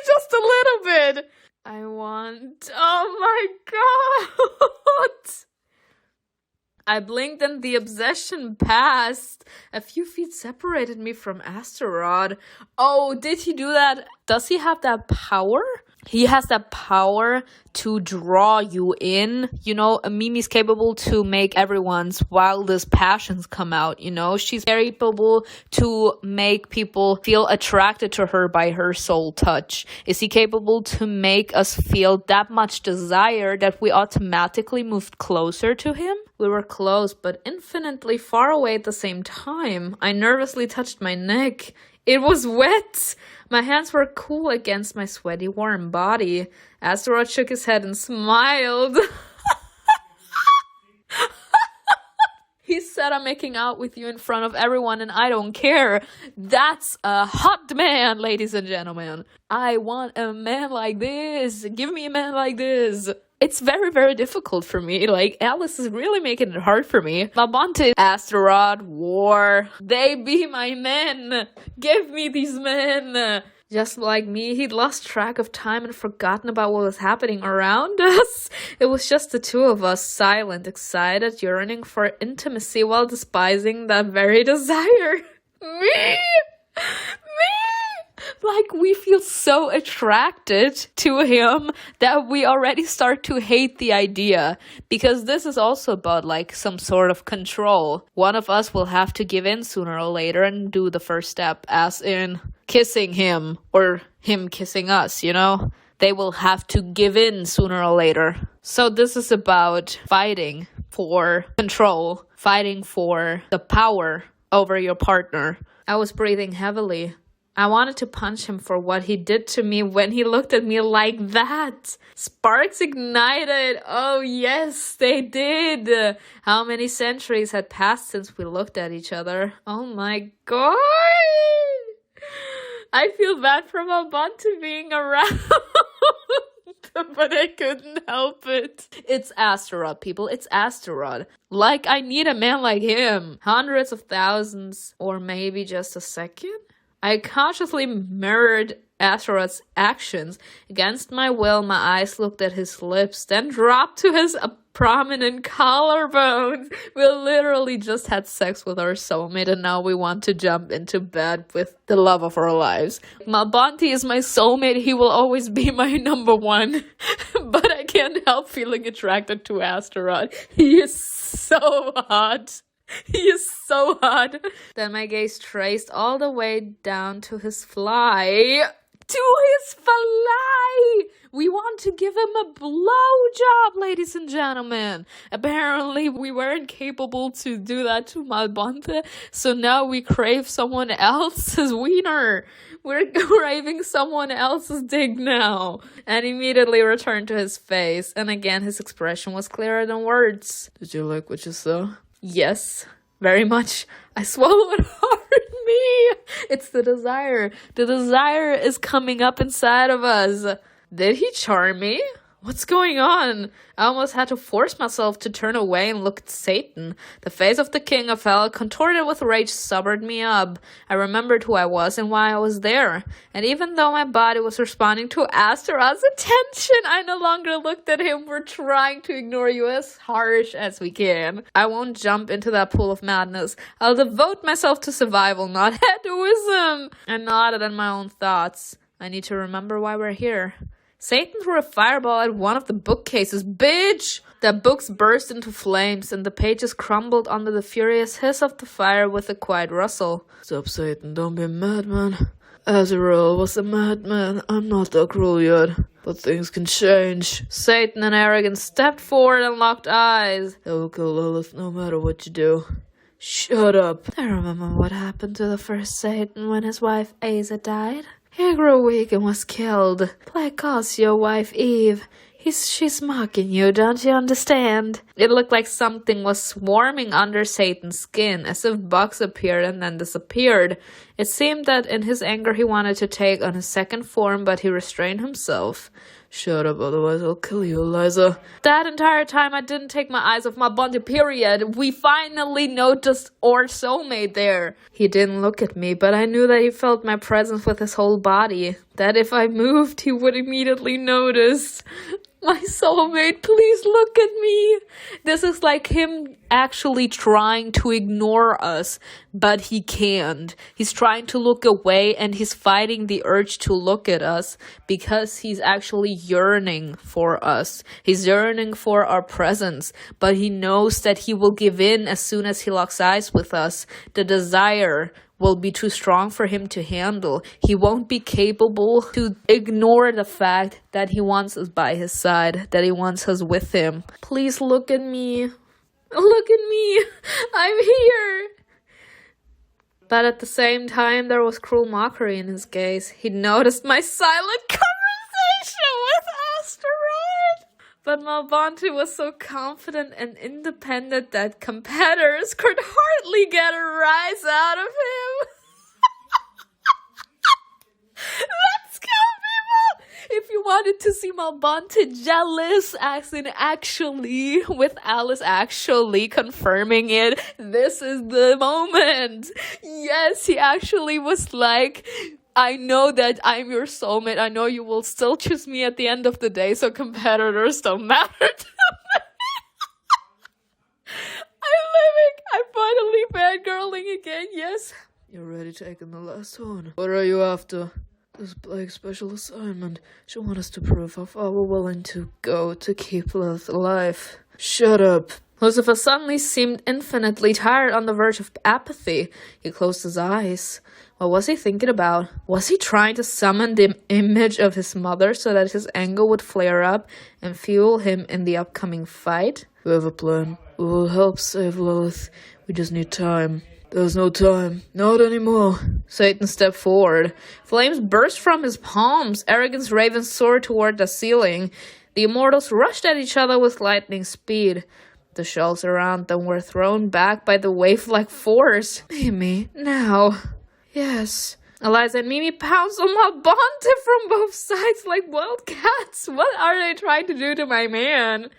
Speaker 1: just a little bit. I want... Oh my god! I blinked and the obsession passed. A few feet separated me from Astaroth. Oh, did he do that? Does he have that power? He has that power to draw you in. You know, Mimi's capable to make everyone's wildest passions come out, you know? She's capable to make people feel attracted to her by her soul touch. Is he capable to make us feel that much desire that we automatically moved closer to him? We were close, but infinitely far away at the same time. I nervously touched my neck. It was wet. My hands were cool against my sweaty, warm body. Astaroth shook his head and smiled. He said, I'm making out with you in front of everyone and I don't care. That's a hot man, ladies and gentlemen. I want a man like this. Give me a man like this. It's very, very difficult for me. Like, Alice is really making it hard for me. Malbonte, Astaroth, War. They be my men. Give me these men. Just like me, he'd lost track of time and forgotten about what was happening around us. It was just the two of us, silent, excited, yearning for intimacy while despising that very desire. Me! Like, we feel so attracted to him that we already start to hate the idea. Because this is also about, like, some sort of control. One of us will have to give in sooner or later and do the first step, as in kissing him or him kissing us, you know? They will have to give in sooner or later. So this is about fighting for control, fighting for the power over your partner. I was breathing heavily. I wanted to punch him for what he did to me when he looked at me like that. Sparks ignited. Oh yes, they did. How many centuries had passed since we looked at each other? Oh my god. I feel bad for Malbonte being around. But I couldn't help it. It's Astaroth, people. It's Astaroth. Like, I need a man like him. Hundreds of thousands, or maybe just a second? I consciously mirrored Astaroth's actions. Against my will, my eyes looked at his lips, then dropped to his prominent collarbones. We literally just had sex with our soulmate, and now we want to jump into bed with the love of our lives. Malbonte is my soulmate. He will always be my number one. But I can't help feeling attracted to Astaroth. He is so hot. He is so hot. Then my gaze traced all the way down to his fly. To his fly! We want to give him a blowjob, ladies and gentlemen. Apparently, we weren't capable to do that to Malbonte, so now we crave someone else's wiener. We're craving someone else's dick now. And immediately returned to his face, and again his expression was clearer than words.
Speaker 2: Did you like what you saw?
Speaker 1: Yes, very much. I swallowed hard. Me. It's the desire. The desire is coming up inside of us. Did he charm me? What's going on? I almost had to force myself to turn away and look at Satan. The face of the king of hell, contorted with rage, sobered me up. I remembered who I was and why I was there. And even though my body was responding to Astaroth's attention, I no longer looked at him. We're trying to ignore you as harsh as we can. I won't jump into that pool of madness. I'll devote myself to survival, not heroism. I nodded at my own thoughts. I need to remember why we're here. Satan threw a fireball at one of the bookcases. Bitch! The books burst into flames, and the pages crumbled under the furious hiss of the fire with a quiet rustle.
Speaker 2: Stop, Satan, don't be a madman. Azrael was a madman. I'm not that cruel yet. But things can change.
Speaker 1: Satan and Arrogance stepped forward and locked eyes.
Speaker 2: They will kill Lilith no matter what you do. Shut up.
Speaker 1: I remember what happened to the first Satan when his wife Asa died. He grew weak and was killed. Like us, your wife Eve. She's mocking you, don't you understand? It looked like something was swarming under Satan's skin, as if bugs appeared and then disappeared. It seemed that in his anger he wanted to take on his second form, but he restrained himself.
Speaker 2: Shut up, otherwise I'll kill you, Eliza.
Speaker 1: That entire time I didn't take my eyes off Malbonte, period. We finally noticed our soulmate there. He didn't look at me, but I knew that he felt my presence with his whole body. That if I moved, he would immediately notice. My soulmate, please look at me. This is like him actually trying to ignore us, but he can't. He's trying to look away and he's fighting the urge to look at us because he's actually yearning for us. He's yearning for our presence, but he knows that he will give in as soon as he locks eyes with us. The desire will be too strong for him to handle. He won't be capable to ignore the fact that he wants us by his side, that he wants us with him. Please look at me. Look at me. I'm here. But at the same time, there was cruel mockery in his gaze. He noticed my silent conversation with Astaroth. But Malbonte was so confident and independent that competitors could hardly get a rise out of him. Let's kill people! If you wanted to see Malbonte jealous, as in actually, with Alice actually confirming it, this is the moment. Yes, he actually was like, I know that I'm your soulmate. I know you will still choose me at the end of the day, so competitors don't matter to me. I'm finally fangirling again, yes.
Speaker 2: You're ready to take in the last one. What are you after? This Blake's special assignment. She wants us to prove how far we're willing to go to keep Lilith alive. Shut up.
Speaker 1: Lucifer suddenly seemed infinitely tired, on the verge of apathy. He closed his eyes. What was he thinking about? Was he trying to summon the image of his mother so that his anger would flare up and fuel him in the upcoming fight?
Speaker 2: We have a plan. We will help save Lilith. We just need time. There's no time. Not anymore.
Speaker 1: Satan stepped forward. Flames burst from his palms. Arrogance Raven soared toward the ceiling. The immortals rushed at each other with lightning speed. The shells around them were thrown back by the wave-like force.
Speaker 2: Mimi,
Speaker 1: now.
Speaker 2: Yes.
Speaker 1: Eliza and Mimi pounced on Malbonte from both sides like wild cats. What are they trying to do to my man?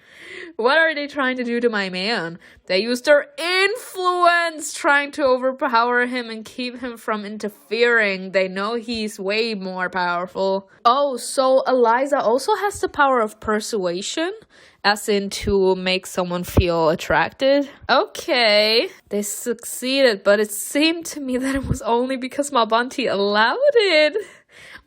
Speaker 1: What are they trying to do to my man? They used their influence trying to overpower him and keep him from interfering. They know he's way more powerful. Oh, so Eliza also has the power of persuasion? As in to make someone feel attracted? Okay. They succeeded, but it seemed to me that it was only because Malbonte allowed it.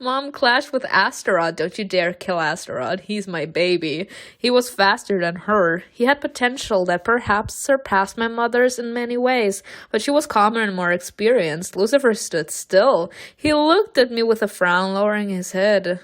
Speaker 1: Mom clashed with Astaroth. Don't you dare kill Astaroth. He's my baby. He was faster than her. He had potential that perhaps surpassed my mother's in many ways, but she was calmer and more experienced. Lucifer stood still. He looked at me with a frown, lowering his head.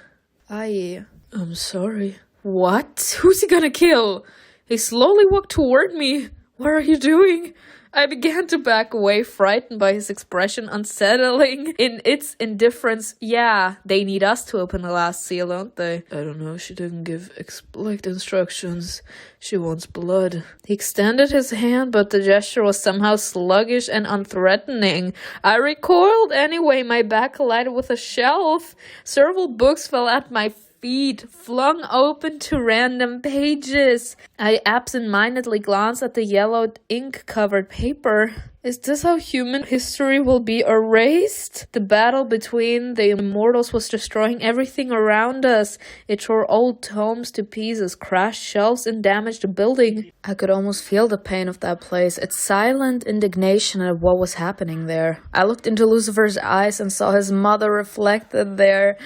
Speaker 2: I'm sorry.
Speaker 1: What? Who's he gonna kill? He slowly walked toward me. What are you doing? I began to back away, frightened by his expression, unsettling in its indifference. Yeah, they need us to open the last seal, don't they?
Speaker 2: I don't know, she didn't give explicit instructions. She wants blood.
Speaker 1: He extended his hand, but the gesture was somehow sluggish and unthreatening. I recoiled anyway, my back collided with a shelf. Several books fell at my feet, flung open to random pages. I absent-mindedly glanced at the yellowed ink-covered paper. Is this how human history will be erased? The battle between the immortals was destroying everything around us. It tore old tomes to pieces, crashed shelves, and damaged the building. I could almost feel the pain of that place, its silent indignation at what was happening there. I looked into Lucifer's eyes and saw his mother reflected there.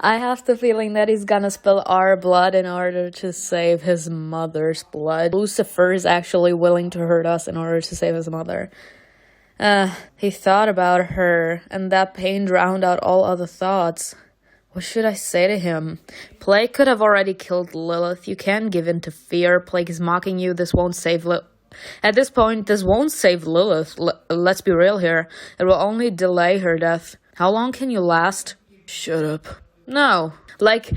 Speaker 1: I have the feeling that he's gonna spill our blood in order to save his mother's blood. Lucifer is actually willing to hurt us in order to save his mother. He thought about her, and that pain drowned out all other thoughts. What should I say to him? Plague could have already killed Lilith. You can't give in to fear. Plague is mocking you. This won't save At this point, this won't save Lilith. Let's be real here. It will only delay her death. How long can you last?
Speaker 2: Shut up.
Speaker 1: No. Like,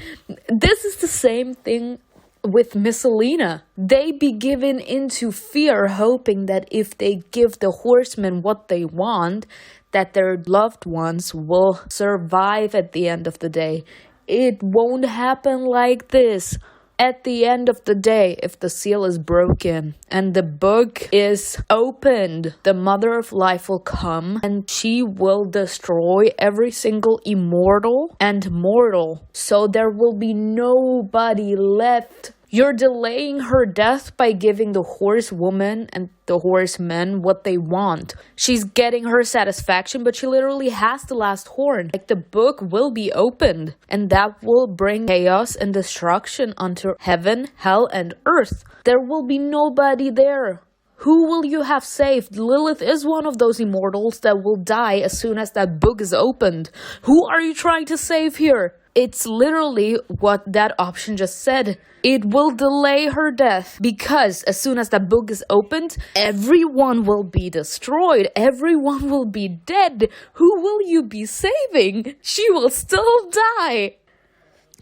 Speaker 1: this is the same thing with Misselina. They be given into fear, hoping that if they give the horsemen what they want, that their loved ones will survive at the end of the day. It won't happen like this. At the end of the day, if the seal is broken and the book is opened, the Mother of Life will come and she will destroy every single immortal and mortal. So there will be nobody left. You're delaying her death by giving the horsewoman and the horsemen what they want. She's getting her satisfaction, but she literally has the last horn. Like, the book will be opened, and that will bring chaos and destruction unto heaven, hell, and earth. There will be nobody there. Who will you have saved? Lilith is one of those immortals that will die as soon as that book is opened. Who are you trying to save here? It's literally what that option just said. It will delay her death because as soon as that book is opened, everyone will be destroyed. Everyone will be dead. Who will you be saving? She will still die.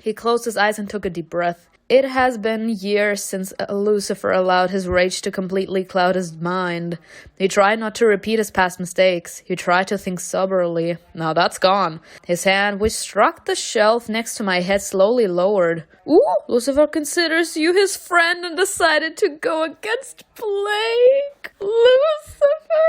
Speaker 1: He closed his eyes and took a deep breath. It has been years since Lucifer allowed his rage to completely cloud his mind. He tried not to repeat his past mistakes. He tried to think soberly. Now that's gone. His hand, which struck the shelf next to my head, slowly lowered. Ooh, Lucifer considers you his friend and decided to go against Plague. Lucifer!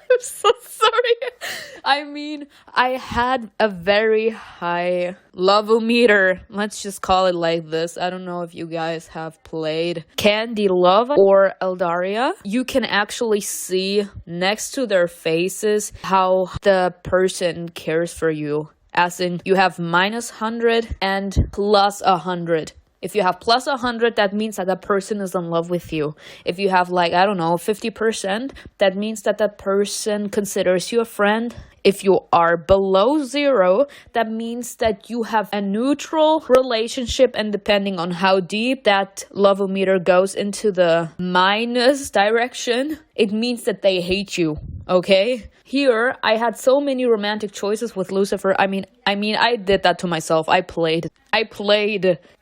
Speaker 1: I'm so sorry. I mean, I had a very high love-o-meter. Let's just call it like this. I don't know if you guys have played Candy Love or Eldaria. You can actually see next to their faces how the person cares for you. As in, you have -100 and +100. If you have +100, that means that that person is in love with you. If you have, like, I don't know, 50%, that means that that person considers you a friend. If you are below 0, that means that you have a neutral relationship, and depending on how deep that love-o-meter goes into the minus direction, it means that they hate you, okay? Here, I had so many romantic choices with Lucifer. I mean, I did that to myself. I played.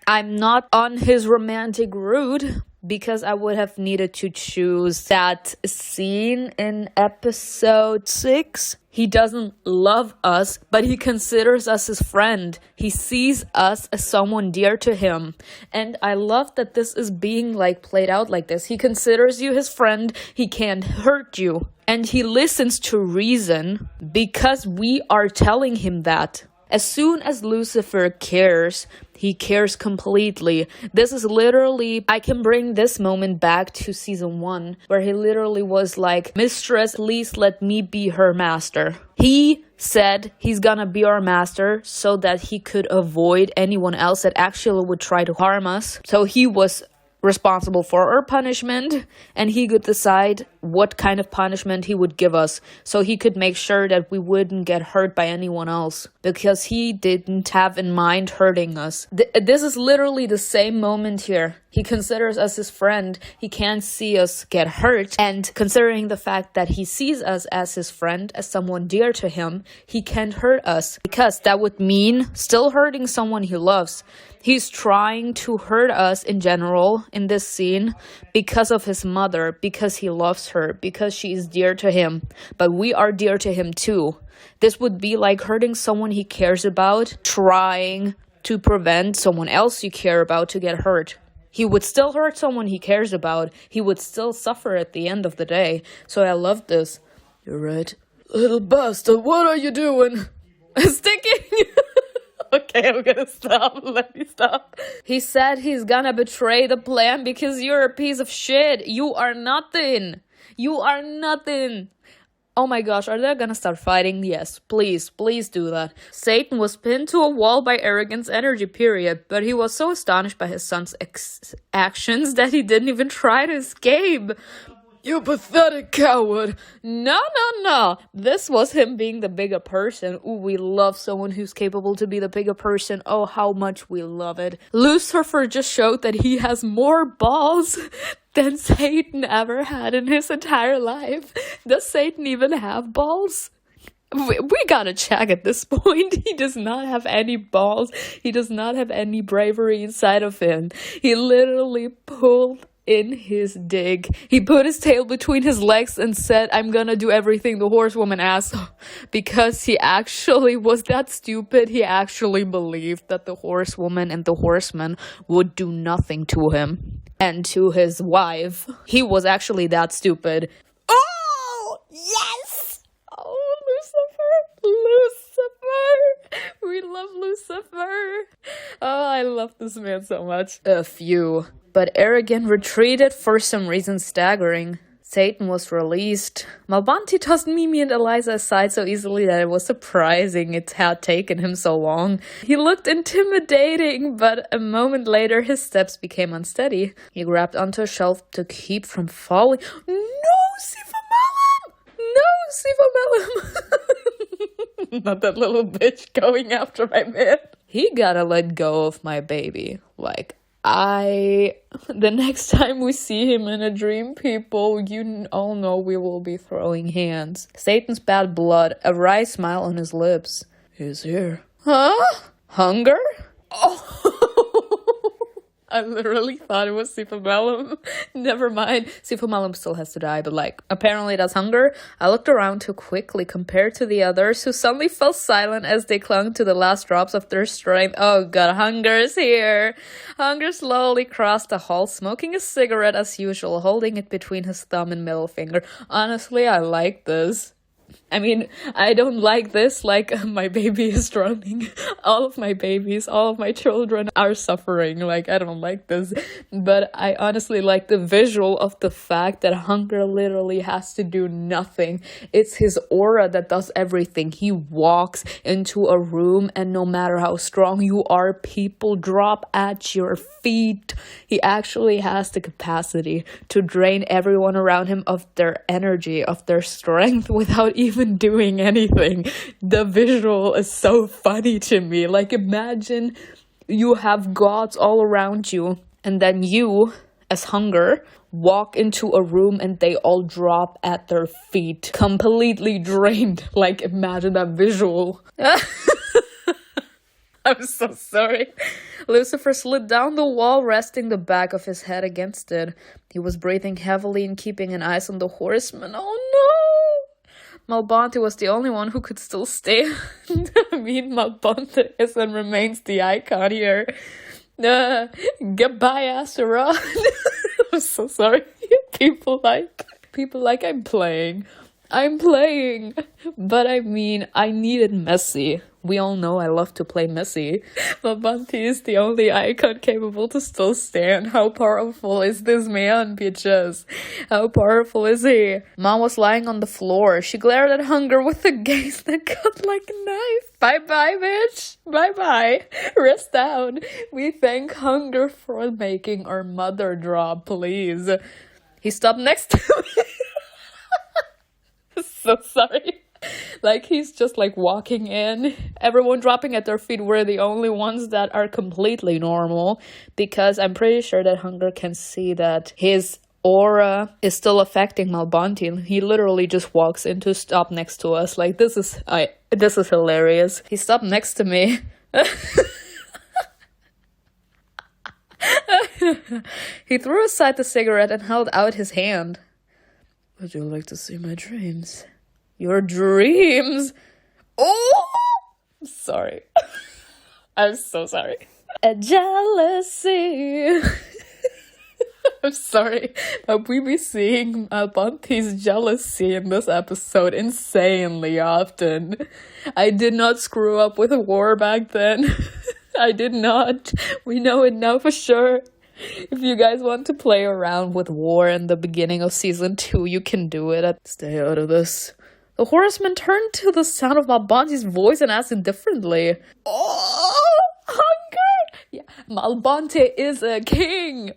Speaker 1: I'm not on his romantic route because I would have needed to choose that scene in episode 6. He doesn't love us, but he considers us his friend. He sees us as someone dear to him. And I love that this is being, like, played out like this. He considers you his friend. He can't hurt you. And he listens to reason because we are telling him that. As soon as Lucifer cares, he cares completely. This is literally, I can bring this moment back to season 1, where he literally was like, "Mistress, please let me be her master." He said he's gonna be our master so that he could avoid anyone else that actually would try to harm us. So he was responsible for our punishment, and he could decide what kind of punishment he would give us, so he could make sure that we wouldn't get hurt by anyone else, because he didn't have in mind hurting us. This is literally the same moment here. He considers us his friend. He can't see us get hurt, and considering the fact that he sees us as his friend, as someone dear to him, he can't hurt us, because that would mean still hurting someone he loves. He's trying to hurt us in general in this scene because of his mother, because he loves her, because she is dear to him. But we are dear to him too. This would be like hurting someone he cares about, trying to prevent someone else you care about to get hurt. He would still hurt someone he cares about. He would still suffer at the end of the day. So I love this.
Speaker 2: You're right. Little bastard, what are you doing?
Speaker 1: Sticking! Okay, I'm gonna stop. Let me stop. He said he's gonna betray the plan because you're a piece of shit. You are nothing. You are nothing. Oh my gosh, are they gonna start fighting? Yes, please do that. Satan was pinned to a wall by Arrogant's energy, period. But he was so astonished by his son's actions that he didn't even try to escape.
Speaker 2: You pathetic coward.
Speaker 1: No. This was him being the bigger person. Ooh, we love someone who's capable to be the bigger person. Oh, how much we love it. Lucifer just showed that he has more balls than Satan ever had in his entire life. Does Satan even have balls? We gotta check at this point. He does not have any balls. He does not have any bravery inside of him. He literally pulled in his dig. He put his tail between his legs and said, I'm gonna do everything the horsewoman asks. Because he actually was that stupid, he actually believed that the horsewoman and the horseman would do nothing to him and to his wife. He was actually that stupid. Oh, yes! Oh, Lucifer! We love Lucifer. Oh, I love this man so much. A few. But Arrogant retreated for some reason staggering. Satan was released. Malbonte tossed Mimi and Eliza aside so easily that it was surprising it had taken him so long. He looked intimidating, but a moment later his steps became unsteady. He grabbed onto a shelf to keep from falling. No, Sifamelum! Not that little bitch going after my man. He gotta let go of my baby. The next time we see him in a dream, people, you all know we will be throwing hands. Satan's bad blood, a wry smile on his lips.
Speaker 2: He's here.
Speaker 1: Huh? Hunger? Oh! I literally thought it was Sifamelum. Never mind. Sifamelum still has to die, but apparently that's Hunger. I looked around too quickly compared to the others, who suddenly fell silent as they clung to the last drops of their strength. Oh god, Hunger is here. Hunger slowly crossed the hall, smoking a cigarette as usual, holding it between his thumb and middle finger. Honestly, I like this. I mean, I don't like this, my baby is drowning. All of my babies, all of my children are suffering. I don't like this. But I honestly like the visual of the fact that Hunger literally has to do nothing. It's his aura that does everything. He walks into a room and no matter how strong you are, people drop at your feet. He actually has the capacity to drain everyone around him of their energy, of their strength without even doing anything. The visual is so funny to me. Imagine you have gods all around you and then you, as Hunger, walk into a room and they all drop at their feet, completely drained. Imagine that visual. I'm so sorry. Lucifer slid down the wall, resting the back of his head against it. He was breathing heavily and keeping an eye on the horseman. Oh no! Malbonte was the only one who could still stand. I mean, Malbonte is and remains the icon here. Goodbye, Astaroth. I'm so sorry. People I'm playing. But I mean, I need it messy. We all know I love to play messy. Malbonte is the only icon capable to still stand. How powerful is this man, bitches? How powerful is he? Mom was lying on the floor. She glared at Hunger with a gaze that cut like a knife. Bye-bye, bitch. Bye-bye. Rest down. We thank Hunger for making our mother drop, please. He stopped next to me. So sorry. He's just walking in, everyone dropping at their feet. We're the only ones that are completely normal, because I'm pretty sure that Hunger can see that his aura is still affecting Malbonte. He literally just walks in to stop next to us. This is hilarious. He stopped next to me. He threw aside the cigarette and held out his hand.
Speaker 2: Would you like to see my dreams?
Speaker 1: Your dreams? Oh! Sorry. I'm so sorry. A jealousy. I'm sorry, but we be seeing Malbonte's jealousy in this episode insanely often. I did not screw up with a war back then. I did not. We know it now for sure. If you guys want to play around with war in the beginning of season 2, you can do it.
Speaker 2: Stay out of this.
Speaker 1: The horseman turned to the sound of Malbonte's voice and asked indifferently, "Oh, hunger!" Yeah, Malbonte is a king.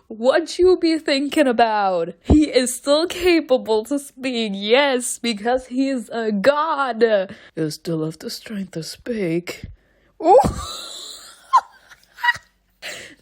Speaker 1: What you be thinking about? He is still capable to speak, yes, because he is a god.
Speaker 2: You still have the strength to speak.
Speaker 1: Oh.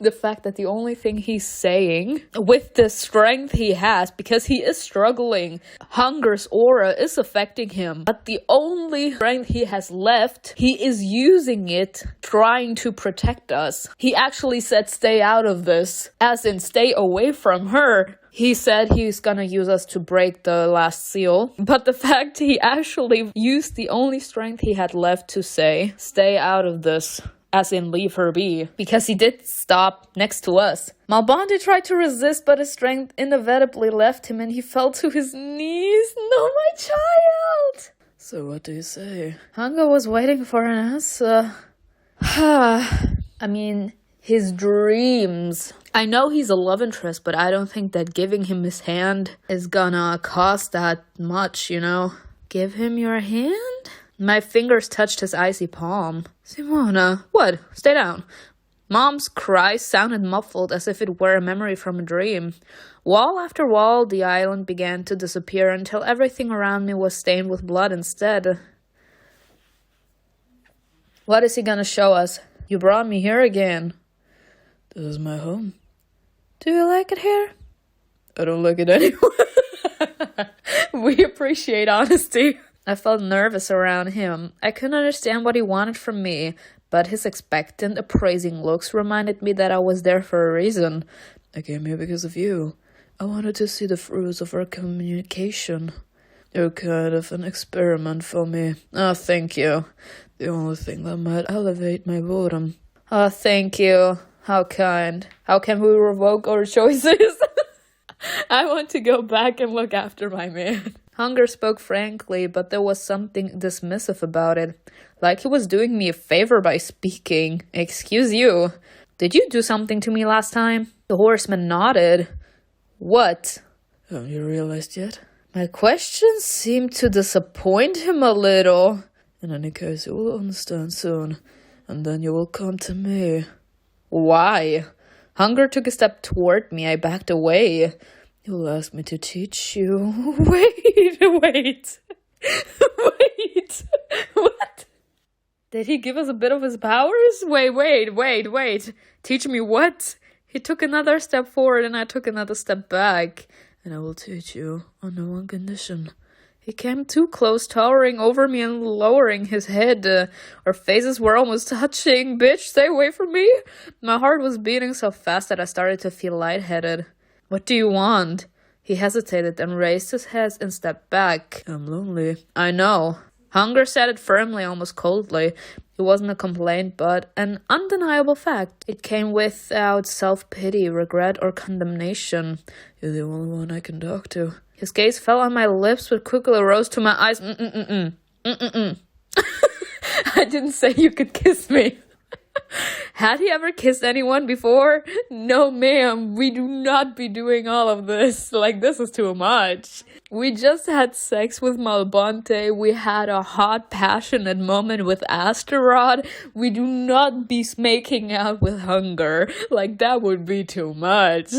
Speaker 1: The fact that the only thing he's saying, with the strength he has, because he is struggling, hunger's aura is affecting him. But the only strength he has left, he is using it, trying to protect us. He actually said stay out of this, as in stay away from her. He said he's gonna use us to break the last seal. But the fact he actually used the only strength he had left to say, stay out of this, as in leave her be, because he did stop next to us. Malbonte tried to resist, but his strength inevitably left him and he fell to his knees. No, my child!
Speaker 2: So what do you say?
Speaker 1: Hunger was waiting for an answer. I mean, his dreams. I know he's a love interest, but I don't think that giving him his hand is gonna cost that much, you know? Give him your hand? My fingers touched his icy palm. Simona, what? Stay down. Mom's cries sounded muffled as if it were a memory from a dream. Wall after wall, the island began to disappear until everything around me was stained with blood instead. What is he gonna show us? You brought me here again.
Speaker 2: This is my home.
Speaker 1: Do you like it here?
Speaker 2: I don't like it anyway.
Speaker 1: We appreciate honesty. I felt nervous around him. I couldn't understand what he wanted from me, but his expectant, appraising looks reminded me that I was there for a reason.
Speaker 2: I came here because of you. I wanted to see the fruits of our communication. You're kind of an experiment for me. Oh, thank you. The only thing that might elevate my boredom.
Speaker 1: Oh, thank you. How kind. How can we revoke our choices? I want to go back and look after my man. Hunger spoke frankly, but there was something dismissive about it. Like he was doing me a favor by speaking. Excuse you. Did you do something to me last time? The horseman nodded. What?
Speaker 2: Haven't you realized yet?
Speaker 1: My questions seemed to disappoint him a little.
Speaker 2: In any case, you will understand soon. And then you will come to me.
Speaker 1: Why? Hunger took a step toward me. I backed away.
Speaker 2: You'll ask me to teach you.
Speaker 1: Wait. What? Did he give us a bit of his powers? Wait. Teach me what? He took another step forward and I took another step back.
Speaker 2: And I will teach you on one condition.
Speaker 1: He came too close, towering over me and lowering his head. Our faces were almost touching. Bitch, stay away from me. My heart was beating so fast that I started to feel lightheaded. What do you want? He hesitated and raised his head and stepped back.
Speaker 2: I'm lonely.
Speaker 1: I know. Hunger said it firmly, almost coldly. It wasn't a complaint, but an undeniable fact. It came without self-pity, regret, or condemnation.
Speaker 2: You're the only one I can talk to.
Speaker 1: His gaze fell on my lips, but quickly rose to my eyes. I didn't say you could kiss me. Had he ever kissed anyone before? No, ma'am, we do not be doing all of this. Like, this is too much. We just had sex with Malbonte. We had a hot, passionate moment with Astaroth. We do not be making out with Hunger. Like, that would be too much.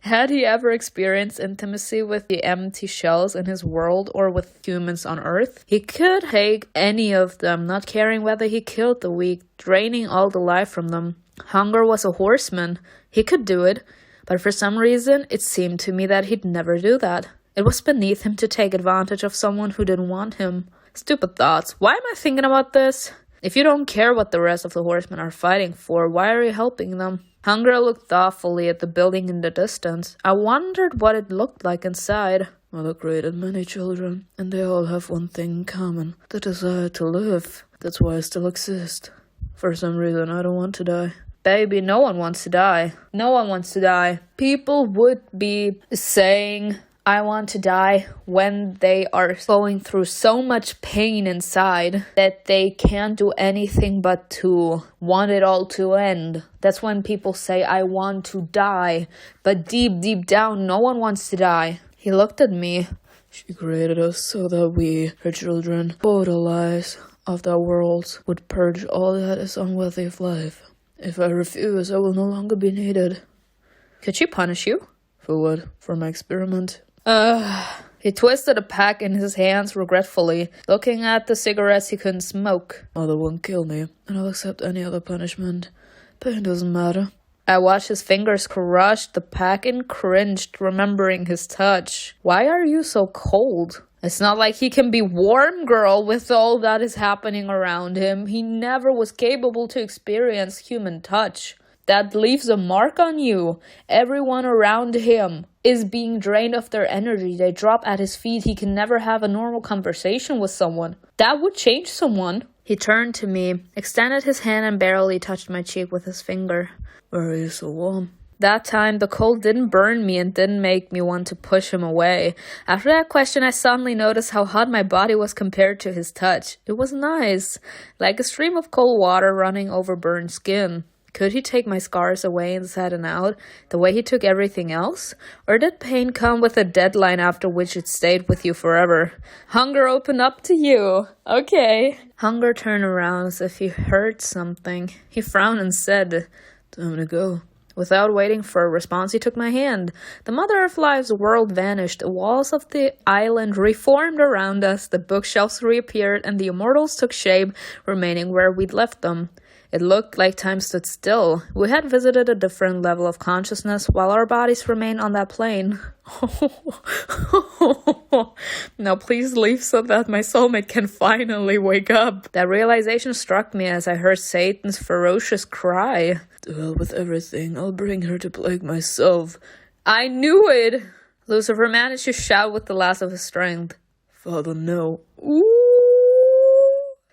Speaker 1: Had he ever experienced intimacy with the empty shells in his world or with humans on Earth? He could take any of them, not caring whether he killed the weak, draining all the life from them. Hunger was a horseman. He could do it, but for some reason, it seemed to me that he'd never do that. It was beneath him to take advantage of someone who didn't want him. Stupid thoughts. Why am I thinking about this? If you don't care what the rest of the horsemen are fighting for, why are you helping them? Hunger looked thoughtfully at the building in the distance. I wondered what it looked like inside.
Speaker 2: Mother created many children, and they all have one thing in common. The desire to live. That's why I still exist. For some reason, I don't want to die.
Speaker 1: Baby, no one wants to die. No one wants to die. People would be saying, I want to die when they are going through so much pain inside that they can't do anything but to want it all to end. That's when people say, I want to die. But deep, deep down, no one wants to die. He looked at me.
Speaker 2: She created us so that we, her children, bought the lies of that world, would purge all that is unworthy of life. If I refuse, I will no longer be needed.
Speaker 1: Could she punish you?
Speaker 2: For what? For my experiment?
Speaker 1: He twisted a pack in his hands regretfully, looking at the cigarettes he couldn't smoke.
Speaker 2: Mother won't kill me, and I'll accept any other punishment. Pain doesn't matter.
Speaker 1: I watched his fingers crush the pack and cringed, remembering his touch. Why are you so cold? It's not like he can be warm, girl, with all that is happening around him. He never was capable to experience human touch. That leaves a mark on you. Everyone around him is being drained of their energy. They drop at his feet. He can never have a normal conversation with someone. That would change someone. He turned to me, extended his hand and barely touched my cheek with his finger.
Speaker 2: Why are you so warm?
Speaker 1: That time, the cold didn't burn me and didn't make me want to push him away. After that question, I suddenly noticed how hot my body was compared to his touch. It was nice, like a stream of cold water running over burned skin. Could he take my scars away inside and out, the way he took everything else? Or did pain come with a deadline after which it stayed with you forever? Hunger opened up to you. Okay. Hunger turned around as if he heard something. He frowned and said,
Speaker 2: Time to go.
Speaker 1: Without waiting for a response, he took my hand. The mother of life's world vanished. The walls of the island reformed around us. The bookshelves reappeared, and the immortals took shape, remaining where we'd left them. It looked like time stood still. We had visited a different level of consciousness, while our bodies remained on that plane. Now please leave so that my soulmate can finally wake up. That realization struck me as I heard Satan's ferocious cry.
Speaker 2: To hell with everything. I'll bring her to plague myself.
Speaker 1: I knew it! Lucifer managed to shout with the last of his strength.
Speaker 2: Father, no.
Speaker 1: Ooh!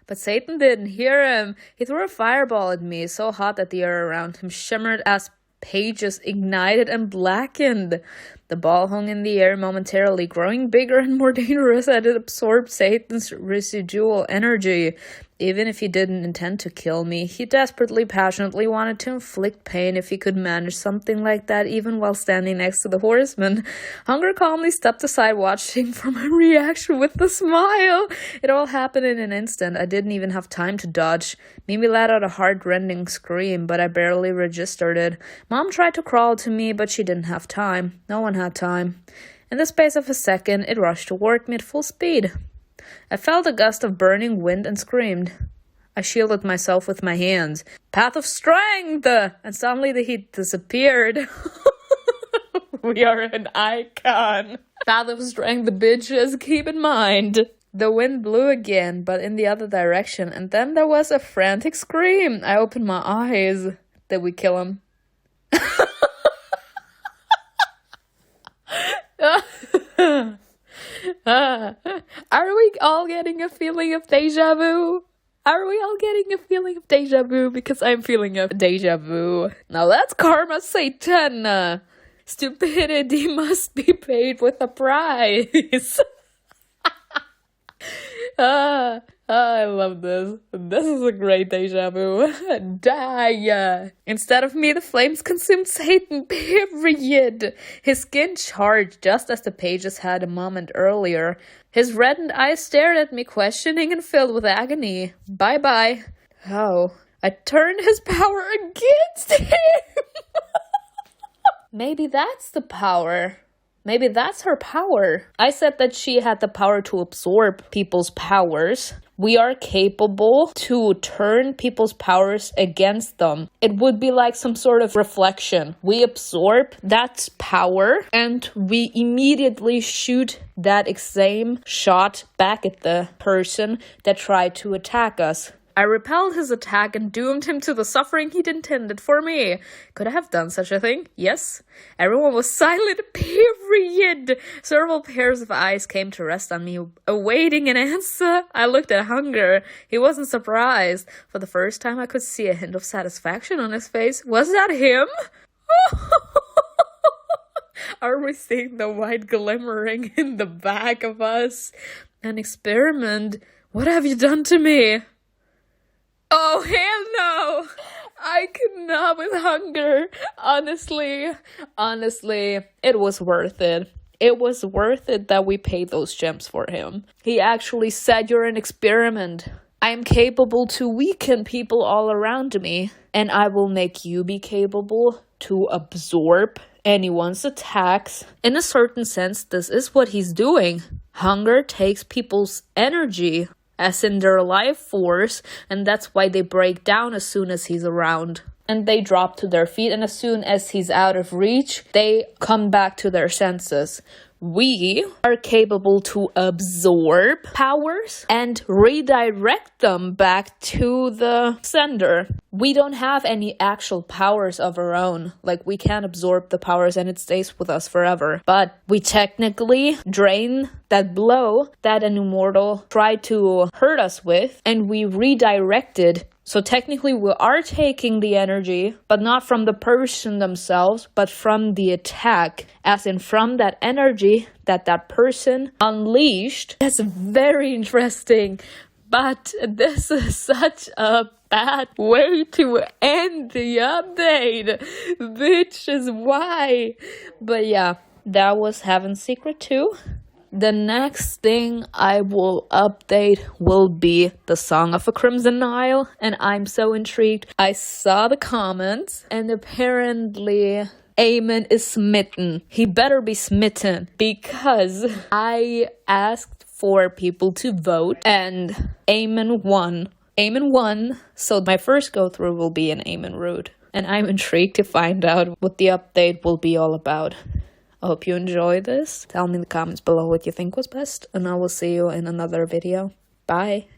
Speaker 1: But Satan didn't hear him. He threw a fireball at me, so hot that the air around him shimmered as pages ignited and blackened. The ball hung in the air momentarily, growing bigger and more dangerous as it absorbed Satan's residual energy. Even if he didn't intend to kill me, he desperately, passionately wanted to inflict pain if he could manage something like that, even while standing next to the horseman. Hunger calmly stepped aside, watching for my reaction with a smile. It all happened in an instant. I didn't even have time to dodge. Mimi let out a heart-rending scream, but I barely registered it. Mom tried to crawl to me, but she didn't have time. No one had time. In the space of a second, it rushed toward me at full speed. I felt a gust of burning wind and screamed. I shielded myself with my hands. Path of strength! And suddenly the heat disappeared. We are an icon. Path of strength, bitches, keep in mind. The wind blew again, but in the other direction, and then there was a frantic scream. I opened my eyes. Did we kill him? Are we all getting a feeling of deja vu? Are we all getting a feeling of deja vu? Because I'm feeling a deja vu. Now that's karma, Satan. Stupidity must be paid with a price. I love this. This is a great deja vu. Die! Instead of me, the flames consumed Satan, period. His skin charged just as the pages had a moment earlier. His reddened eyes stared at me, questioning and filled with agony. Bye-bye. How? I turned his power against him! Maybe that's the power. Maybe that's her power. I said that she had the power to absorb people's powers. We are capable to turn people's powers against them. It would be like some sort of reflection. We absorb that power and we immediately shoot that same shot back at the person that tried to attack us. I repelled his attack and doomed him to the suffering he'd intended for me. Could I have done such a thing? Yes. Everyone was silent, period. Several pairs of eyes came to rest on me, awaiting an answer. I looked at Hunger. He wasn't surprised. For the first time, I could see a hint of satisfaction on his face. Was that him? Are we seeing the white glimmering in the back of us? An experiment? What have you done to me? Oh, hell no! I could not with Hunger. Honestly, it was worth it. It was worth it that we paid those gems for him. He actually said, you're an experiment. I am capable to weaken people all around me, and I will make you be capable to absorb anyone's attacks. In a certain sense, this is what he's doing. Hunger takes people's energy, as in their life force, and that's why they break down as soon as he's around. And they drop to their feet, and as soon as he's out of reach, they come back to their senses. We are capable to absorb powers and redirect them back to the sender. We don't have any actual powers of our own. Like, we can't absorb the powers and it stays with us forever. But we technically drain that blow that an immortal tried to hurt us with, and we redirect it. So technically we are taking the energy, but not from the person themselves, but from the attack, as in from that energy that person unleashed. That's very interesting, but this is such a bad way to end the update, which is why. But yeah, that was Heaven's Secret 2. The next thing I will update will be the Song of a Crimson Nile, and I'm so intrigued. I saw the comments, and apparently Eamon is smitten. He better be smitten, because I asked for people to vote, and Eamon won. Eamon won, so my first go-through will be an Eamon route, and I'm intrigued to find out what the update will be all about. I hope you enjoy this. Tell me in the comments below what you think was best, and I will see you in another video. Bye!